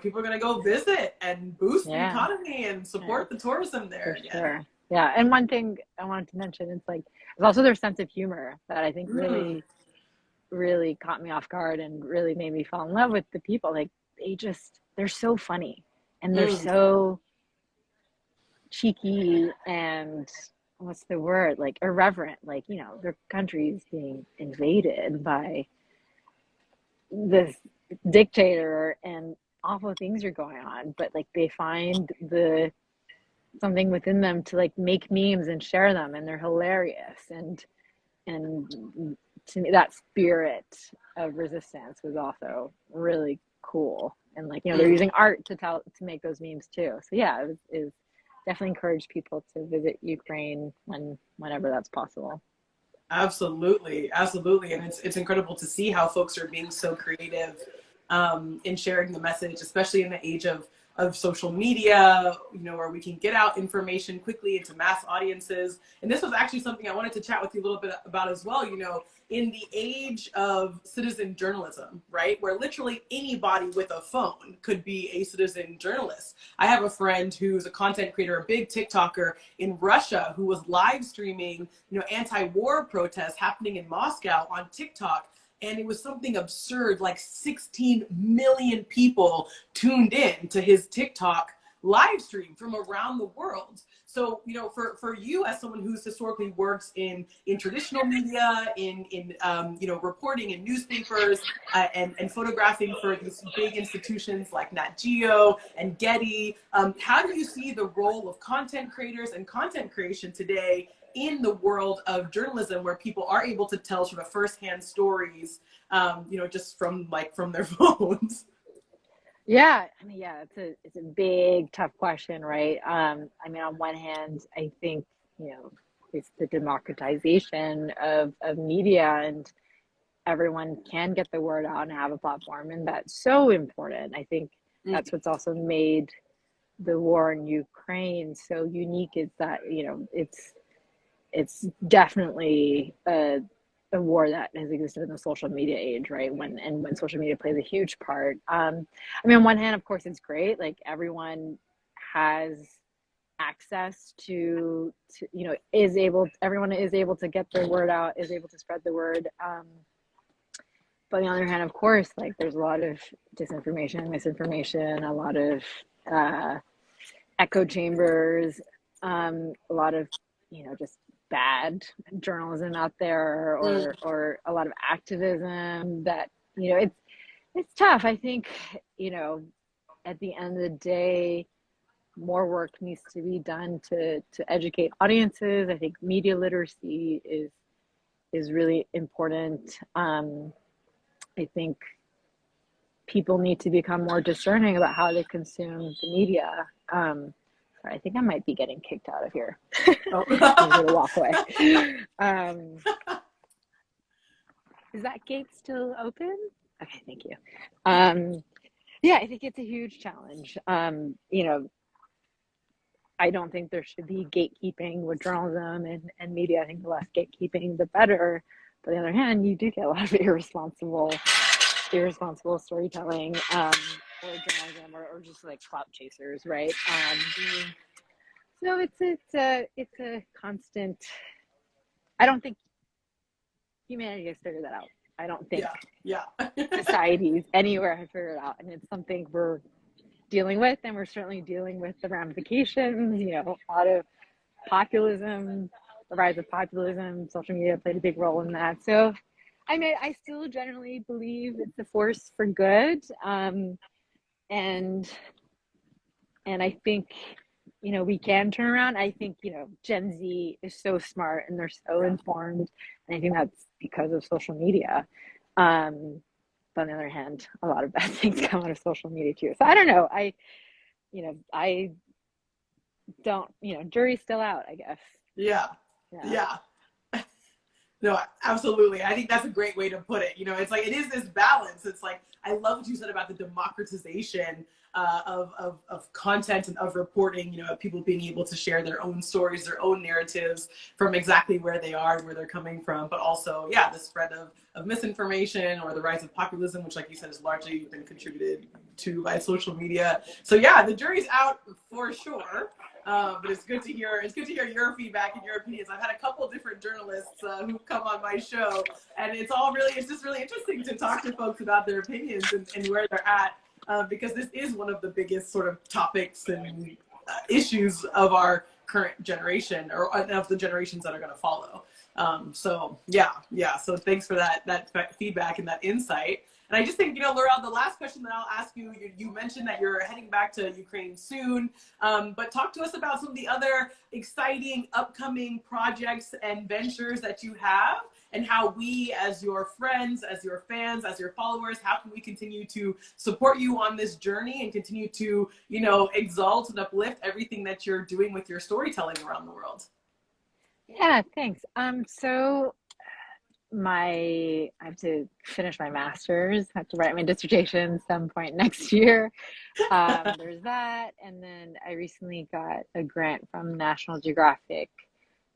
Speaker 1: people are going to go visit and boost the economy and support the tourism there.
Speaker 2: For sure. Yeah. And one thing I wanted to mention, it's also their sense of humor that I think really caught me off guard and really made me fall in love with the people. Like they're so funny, and they're so cheeky, and what's the word, like irreverent. Like, their country's being invaded by this dictator and awful things are going on, but like they find something within them to like make memes and share them, and they're hilarious, and to me, that spirit of resistance was also really cool. And they're using art to make those memes too. So yeah, it was definitely encourage people to visit Ukraine whenever that's possible.
Speaker 1: Absolutely. And it's incredible to see how folks are being so creative in sharing the message, especially in the age of social media, where we can get out information quickly into mass audiences. And this was actually something I wanted to chat with you a little bit about as well, in the age of citizen journalism, right? Where literally anybody with a phone could be a citizen journalist. I have a friend who's a content creator, a big TikToker in Russia, who was live streaming, anti-war protests happening in Moscow on TikTok. And it was something absurd, like 16 million people tuned in to his TikTok live streamed from around the world. So, you know, for you as someone who's historically worked in traditional media, you know, reporting in newspapers, and photographing for these big institutions like Nat Geo and Getty, how do you see the role of content creators and content creation today in the world of journalism, where people are able to tell sort of firsthand stories, you know, just from their phones?
Speaker 2: Yeah, I mean, yeah, it's a big, tough question, right? I mean, on one hand, I think, you know, it's the democratization of media, and everyone can get the word out and have a platform, and that's so important. I think that's what's also made the war in Ukraine so unique, is that, you know, it's definitely a war that has existed in the social media age, right? When social media plays a huge part. I mean, on one hand, of course, it's great. Like, everyone has access to you know, everyone is able to get their word out, is able to spread the word. But on the other hand, of course, like, there's a lot of disinformation, misinformation, a lot of echo chambers, a lot of, you know, just bad journalism out there, or a lot of activism that, you know, it's tough. I think, you know, at the end of the day, more work needs to be done to educate audiences. I think media literacy is really important. I think people need to become more discerning about how they consume the media. Sorry, I think I might be getting kicked out of here.
Speaker 1: Oh.
Speaker 2: I'm going to walk away. Is that gate still open? Okay, thank you. Yeah, I think it's a huge challenge. You know, I don't think there should be gatekeeping with journalism and media. I think the less gatekeeping, the better. But on the other hand, you do get a lot of irresponsible storytelling, or journalism, or just like clout chasers, right? So it's a constant. I don't think humanity has figured that out. I don't think societies anywhere have figured it out, and it's something we're dealing with, and we're certainly dealing with the ramifications. You know, a lot of populism, the rise of populism, social media played a big role in that. So, I mean, I still generally believe it's a force for good, and I think, you know, we can turn around. I think, you know, Gen Z is so smart and they're so informed, and I think that's because of social media. But on the other hand, a lot of bad things come out of social media too. So I don't know. I don't, you know, jury's still out, I guess.
Speaker 1: Yeah. No, absolutely. I think that's a great way to put it. You know, it's like, it is this balance. It's like, I love what you said about the democratization of content and of reporting, you know, of people being able to share their own stories, their own narratives from exactly where they are and where they're coming from. But also, yeah, the spread of misinformation, or the rise of populism, which, like you said, has largely been contributed to by social media. So yeah, the jury's out for sure. But it's good to hear. It's good to hear your feedback and your opinions. I've had a couple of different journalists who've come on my show, and it's just really interesting to talk to folks about their opinions and where they're at, because this is one of the biggest sort of topics and issues of our current generation, or of the generations that are going to follow. So yeah. So thanks for that feedback and that insight. And I just think, you know, Laurel, the last question that I'll ask you, you mentioned that you're heading back to Ukraine soon, but talk to us about some of the other exciting upcoming projects and ventures that you have, and how we, as your friends, as your fans, as your followers, how can we continue to support you on this journey and continue to, you know, exalt and uplift everything that you're doing with your storytelling around the world?
Speaker 2: Yeah, thanks. So I have to finish my master's, I have to write my dissertation some point next year. There's that. And then I recently got a grant from National Geographic.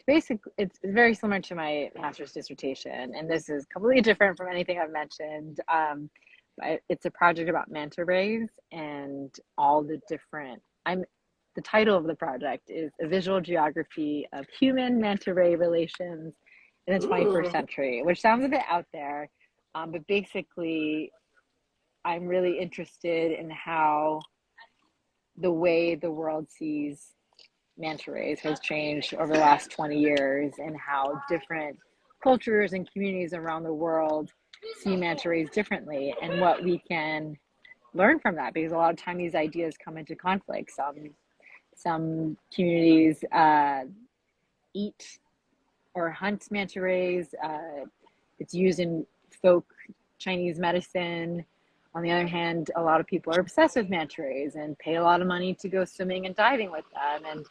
Speaker 2: Basically, it's very similar to my master's dissertation, and this is completely different from anything I've mentioned. But it's a project about manta rays and all the different, the title of the project is A Visual Geography of Human Manta Ray Relations in the 21st century, which sounds a bit out there, but basically I'm really interested in how the way the world sees manta rays has changed over the last 20 years, and how different cultures and communities around the world see manta rays differently, and what we can learn from that, because a lot of time these ideas come into conflict. Some communities eat or hunt manta rays. It's used in folk Chinese medicine. On the other hand, a lot of people are obsessed with manta rays and pay a lot of money to go swimming and diving with them.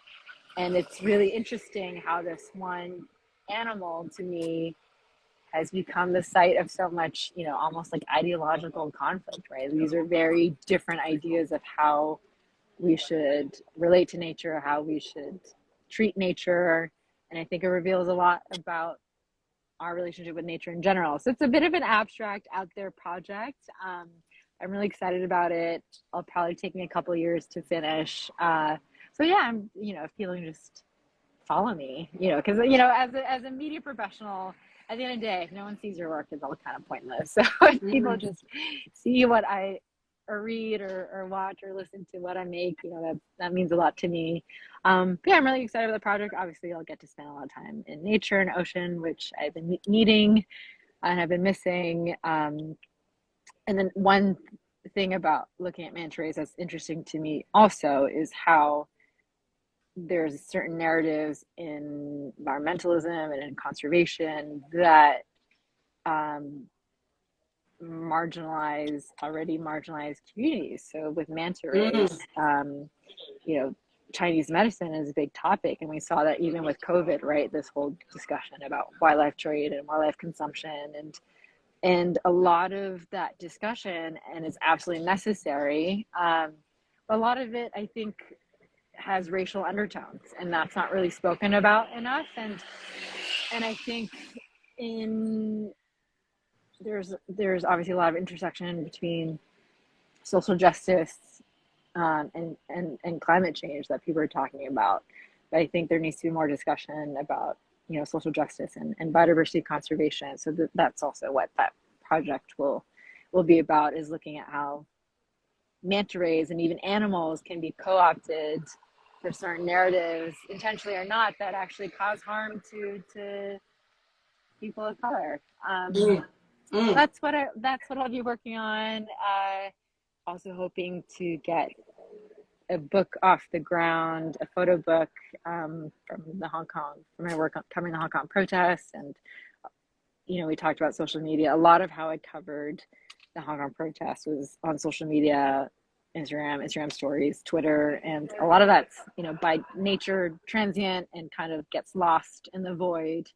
Speaker 2: And it's really interesting how this one animal, to me, has become the site of so much, almost like ideological conflict, right? These are very different ideas of how we should relate to nature, how we should treat nature. And I think it reveals a lot about our relationship with nature in general. So it's a bit of an abstract, out there project. I'm really excited about it. It'll probably take me a couple of years to finish. So yeah, I'm, if people can just follow me, because, as a media professional, at the end of the day, if no one sees your work, it's all kind of pointless. So if people just see what I or read or watch or listen to what I make, that means a lot to me. Yeah, I'm really excited about the project. Obviously, I'll get to spend a lot of time in nature and ocean, which I've been needing and have been missing. And then one thing about looking at manta rays that's interesting to me also is how there's certain narratives in environmentalism and in conservation that marginalize already marginalized communities. So with manta rays, Chinese medicine is a big topic, and we saw that even with COVID, right? This whole discussion about wildlife trade and wildlife consumption, and a lot of that discussion, and it's absolutely necessary. A lot of it, I think, has racial undertones, and that's not really spoken about enough. And I think there's obviously a lot of intersection between social justice and climate change that people are talking about. But I think there needs to be more discussion about social justice and biodiversity conservation. So that's also what that project will be about, is looking at how manta rays and even animals can be co-opted for certain narratives, intentionally or not, that actually cause harm to people of color. That's what I'll be working on. Also hoping to get a book off the ground, a photo book from my work covering the Hong Kong protests. And we talked about social media. A lot of how I covered the Hong Kong protests was on social media, Instagram stories, Twitter, and a lot of that's by nature transient and kind of gets lost in the void.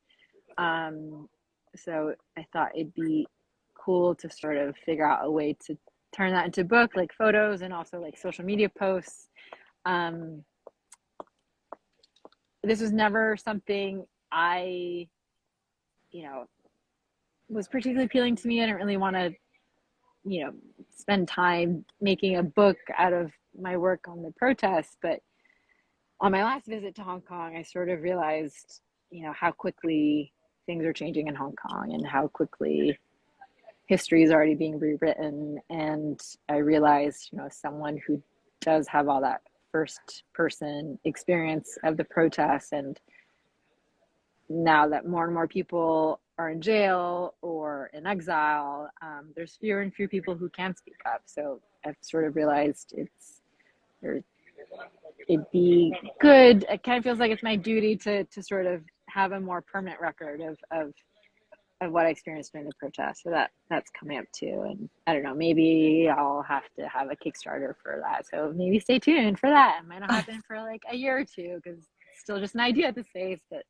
Speaker 2: So I thought it'd be cool to sort of figure out a way to turn that into book, like photos and also like social media posts. This was never something I was particularly appealing to me. I didn't really want to spend time making a book out of my work on the protests. But on my last visit to Hong Kong, I sort of realized, how quickly things are changing in Hong Kong and how quickly history is already being rewritten. And I realized, someone who does have all that first person experience of the protests, and now that more and more people are in jail or in exile, there's fewer and fewer people who can speak up. So I've sort of realized it'd be good. It kind of feels like it's my duty to sort of have a more permanent record of what I experienced during the protest. So that's coming up too. And I don't know, maybe I'll have to have a Kickstarter for that. So maybe stay tuned for that. It might not happen for like a year or two, because it's still just an idea at this phase. But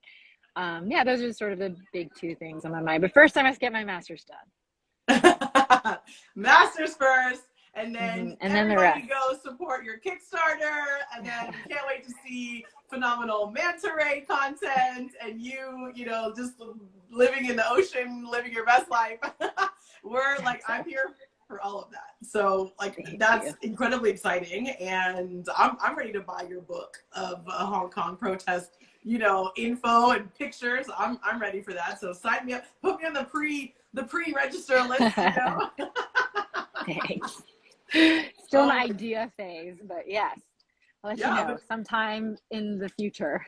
Speaker 2: yeah, those are sort of the big two things on my mind. But first, I must get my master's done.
Speaker 1: Master's first, and then
Speaker 2: the rest.
Speaker 1: Go support your Kickstarter, and then we can't wait to see phenomenal manta ray content and you just living in the ocean, living your best life. I'm here for all of that. So that's incredibly exciting, and I'm ready to buy your book of Hong Kong protest, info and pictures. I'm ready for that. So sign me up, put me on the pre-register list.
Speaker 2: Thanks. Still an idea phase, but yes. I'll let you
Speaker 1: Yeah,
Speaker 2: know
Speaker 1: but
Speaker 2: sometime in the future.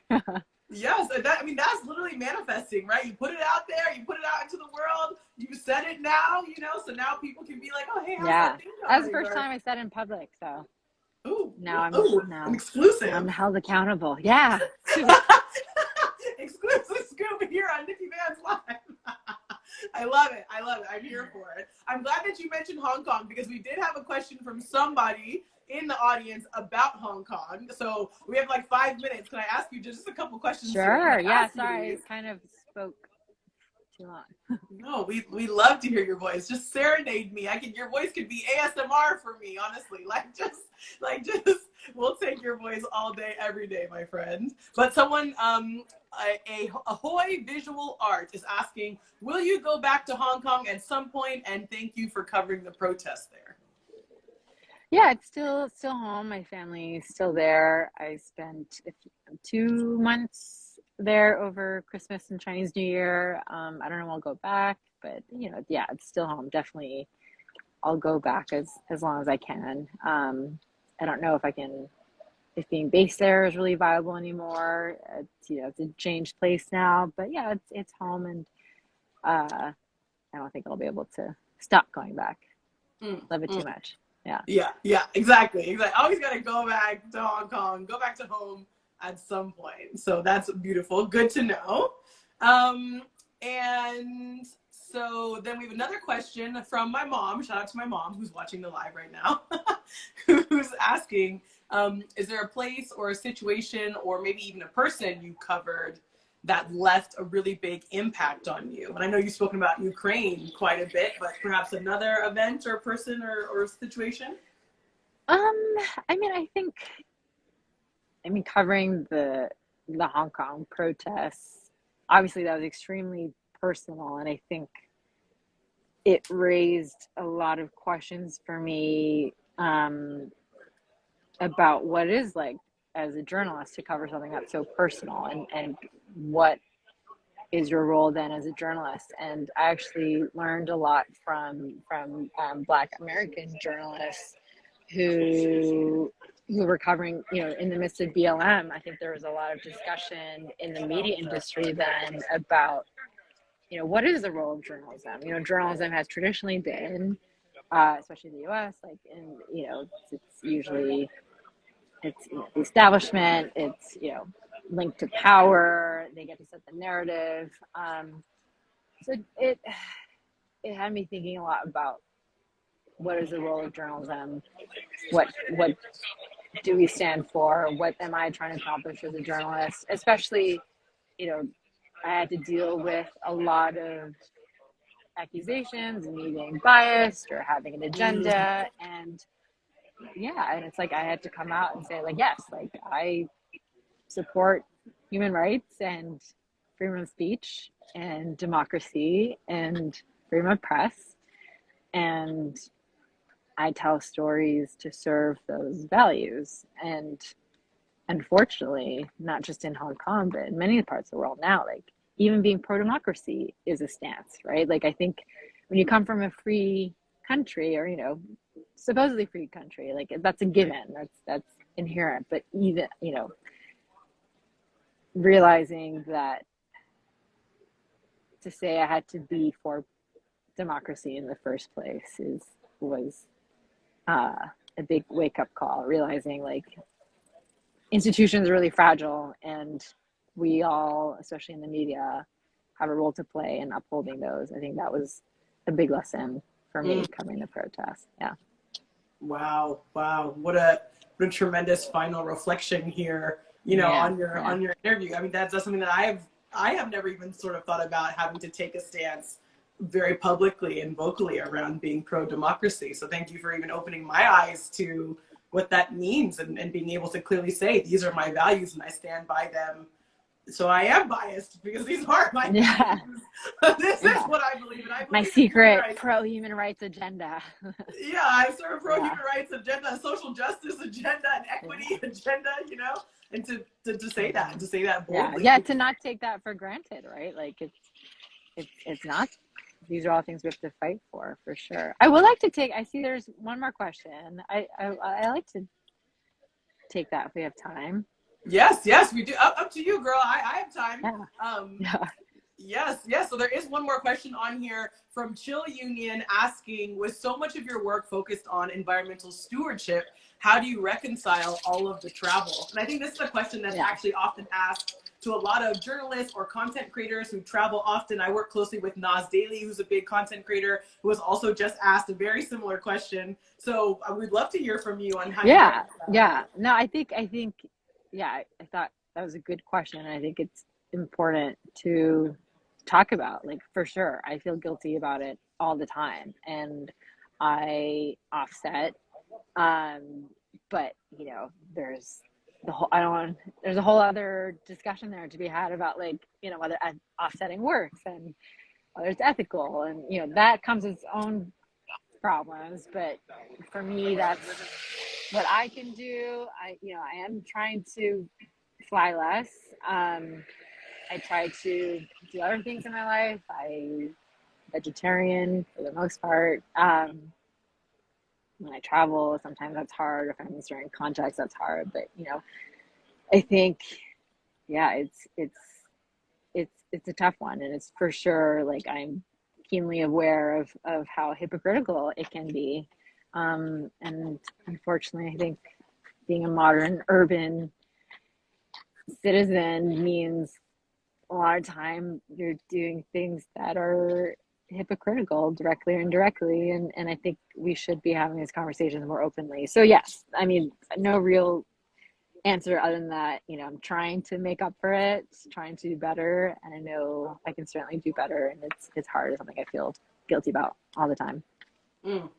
Speaker 1: yes, and that, I mean, that's literally manifesting, right? You put it out there, you put it out into the world, you said it now, you know, so now people can be like, oh, hey, how's
Speaker 2: Yeah,
Speaker 1: that thing
Speaker 2: that was the
Speaker 1: going?
Speaker 2: first
Speaker 1: Or,
Speaker 2: time I said in public, so
Speaker 1: ooh,
Speaker 2: now I'm
Speaker 1: ooh, an
Speaker 2: now I'm
Speaker 1: exclusive.
Speaker 2: held accountable. Yeah, scoop.
Speaker 1: Exclusive scoop here on Nikki Van's Live. I love it. I love it. I'm here for it. I'm glad that you mentioned Hong Kong because we did have a question from somebody in the audience about Hong Kong. So we have like 5 minutes. Can I ask you just a couple questions here? Can
Speaker 2: Sure.
Speaker 1: I
Speaker 2: Yeah.
Speaker 1: ask you
Speaker 2: Sorry, I
Speaker 1: these?
Speaker 2: kind of spoke too long.
Speaker 1: No, we love to hear your voice. Just serenade me. Your voice could be ASMR for me, honestly. Like just we'll take your voice all day, every day, my friend. But someone Ahoy Visual Art is asking, will you go back to Hong Kong at some point? And thank you for covering the protest there.
Speaker 2: Yeah, it's still home. My family's still there. I spent 2 months there over Christmas and Chinese New Year. I don't know when I'll go back, but yeah, it's still home. Definitely, I'll go back as long as I can. I don't know if being based there is really viable anymore. It's a changed place now, but yeah, it's home, and I don't think I'll be able to stop going back. Love it too much. Yeah.
Speaker 1: Yeah, exactly. Always got to go back to Hong Kong, go back to home at some point. So that's beautiful. Good to know. And so then we have another question from my mom. Shout out to my mom who's watching the live right now, who's asking, is there a place or a situation or maybe even a person you covered that left a really big impact on you? And I know you've spoken about Ukraine quite a bit, but perhaps another event or person or situation?
Speaker 2: I mean, covering the Hong Kong protests, obviously that was extremely personal, and I think it raised a lot of questions for me about what it is like as a journalist to cover something that's so personal, and what is your role then as a journalist. And I actually learned a lot from Black American journalists who were covering, in the midst of BLM. I think there was a lot of discussion in the media industry then about, what is the role of journalism? Journalism has traditionally been, especially in the U.S., like it's usually the establishment. It's linked to power. They get to set the narrative. So it had me thinking a lot about what is the role of journalism, what do we stand for, what am I trying to accomplish as a journalist, especially I had to deal with a lot of accusations and me being biased or having an agenda, and it's like I had to come out and say, like, yes, like I support human rights and freedom of speech and democracy and freedom of press, and I tell stories to serve those values. And unfortunately, not just in Hong Kong, but in many parts of the world now, like even being pro-democracy is a stance, right? Like I think when you come from a free country, or supposedly free country, like that's a given, that's inherent. But even realizing that to say I had to be for democracy in the first place was a big wake-up call, realizing like institutions are really fragile, and we all, especially in the media, have a role to play in upholding those. I think that was a big lesson for me covering the protest. Yeah.
Speaker 1: Wow. What a tremendous final reflection here, on your interview. I mean, that's something that I have never even sort of thought about, having to take a stance very publicly and vocally around being pro-democracy. So thank you for even opening my eyes to what that means, and being able to clearly say, these are my values and I stand by them. So I am biased because these are my values. This is what I believe in. I believe
Speaker 2: my secret pro-human rights agenda.
Speaker 1: Yeah, I serve a pro-human rights agenda, a social justice agenda, an equity agenda, and to say that boldly.
Speaker 2: Yeah, to not take that for granted, right? Like it's not. These are all things we have to fight for sure. I would like to I see there's one more question. I like to take that if we have time.
Speaker 1: Yes, we do. Up to you, girl. I have time.
Speaker 2: Yeah.
Speaker 1: Yes. So there is one more question on here from Chill Union asking, with so much of your work focused on environmental stewardship, how do you reconcile all of the travel? And I think this is a question that's actually often asked to a lot of journalists or content creators who travel often. I work closely with Nas Daily, who's a big content creator, who was also just asked a very similar question. So I would love to hear from you on how
Speaker 2: No, I think I thought that was a good question, and I think it's important to talk about. Like, for sure, I feel guilty about it all the time, and I offset. But you know, there's there's a whole other discussion there to be had about, like, you know, whether offsetting works and whether it's ethical, and you know, that comes with its own problems. But for me, that's what I can do. I am trying to fly less. I try to do other things in my life. I'm vegetarian for the most part. When I travel, sometimes that's hard. If I'm in certain contexts, that's hard. But you know, I think, it's a tough one, and it's for sure, like, I'm keenly aware of how hypocritical it can be. And unfortunately, I think being a modern urban citizen means a lot of time you're doing things that are hypocritical, directly or indirectly, and I think we should be having these conversations more openly. So yes, I mean, no real answer other than that. You know, I'm trying to make up for it, trying to do better, and I know I can certainly do better, and it's hard. It's something I feel guilty about all the time.
Speaker 1: And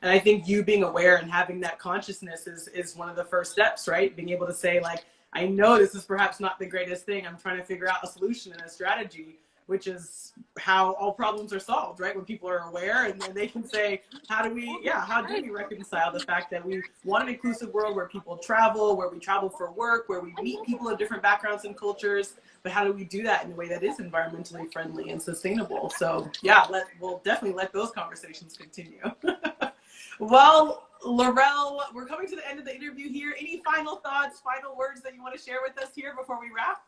Speaker 1: I think you being aware and having that consciousness is one of the first steps, right? Being able to say, like, I know this is perhaps not the greatest thing. I'm trying to figure out a solution and a strategy, which is how all problems are solved, right? When people are aware, and then they can say, how do we reconcile the fact that we want an inclusive world where people travel, where we travel for work, where we meet people of different backgrounds and cultures, but how do we do that in a way that is environmentally friendly and sustainable? So yeah, we'll definitely let those conversations continue. Well, Laurel, we're coming to the end of the interview here. Any final thoughts, final words that you want to share with us here before we wrap?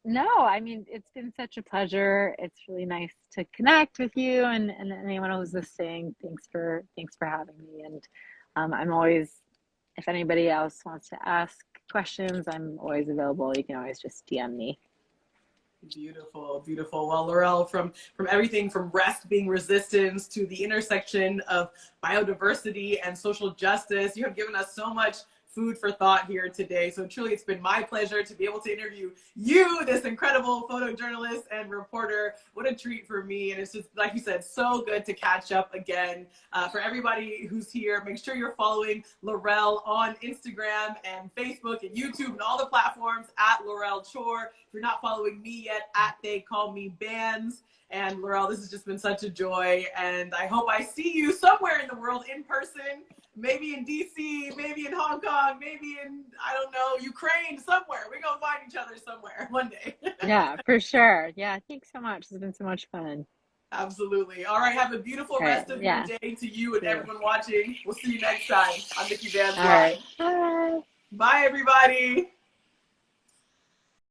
Speaker 2: No, I mean, it's been such a pleasure. It's really nice to connect with you and anyone who's listening. Thanks for having me. And I'm always, if anybody else wants to ask questions, I'm always available. You can always just DM me.
Speaker 1: Beautiful. Well, Laurel, from everything from rest being resistance to the intersection of biodiversity and social justice, you have given us so much food for thought here today. So truly, it's been my pleasure to be able to interview you, this incredible photojournalist and reporter. What a treat for me. And it's just, like you said, so good to catch up again. For everybody who's here, make sure you're following Laurel on Instagram and Facebook and YouTube and all the platforms at Laurel Chor. If you're not following me yet, at They Call Me Bands. And Laurel, this has just been such a joy. And I hope I see you somewhere in the world in person. Maybe in DC, maybe in Hong Kong, maybe in, I don't know, Ukraine, somewhere. We're going to find each other somewhere one day.
Speaker 2: Yeah, for sure. Yeah, thanks so much. It's been so much fun.
Speaker 1: Absolutely. All right, have a beautiful rest of your day to you and everyone watching. We'll see you next time. I'm Nikki Van.
Speaker 2: All right. Bye.
Speaker 1: Bye, everybody.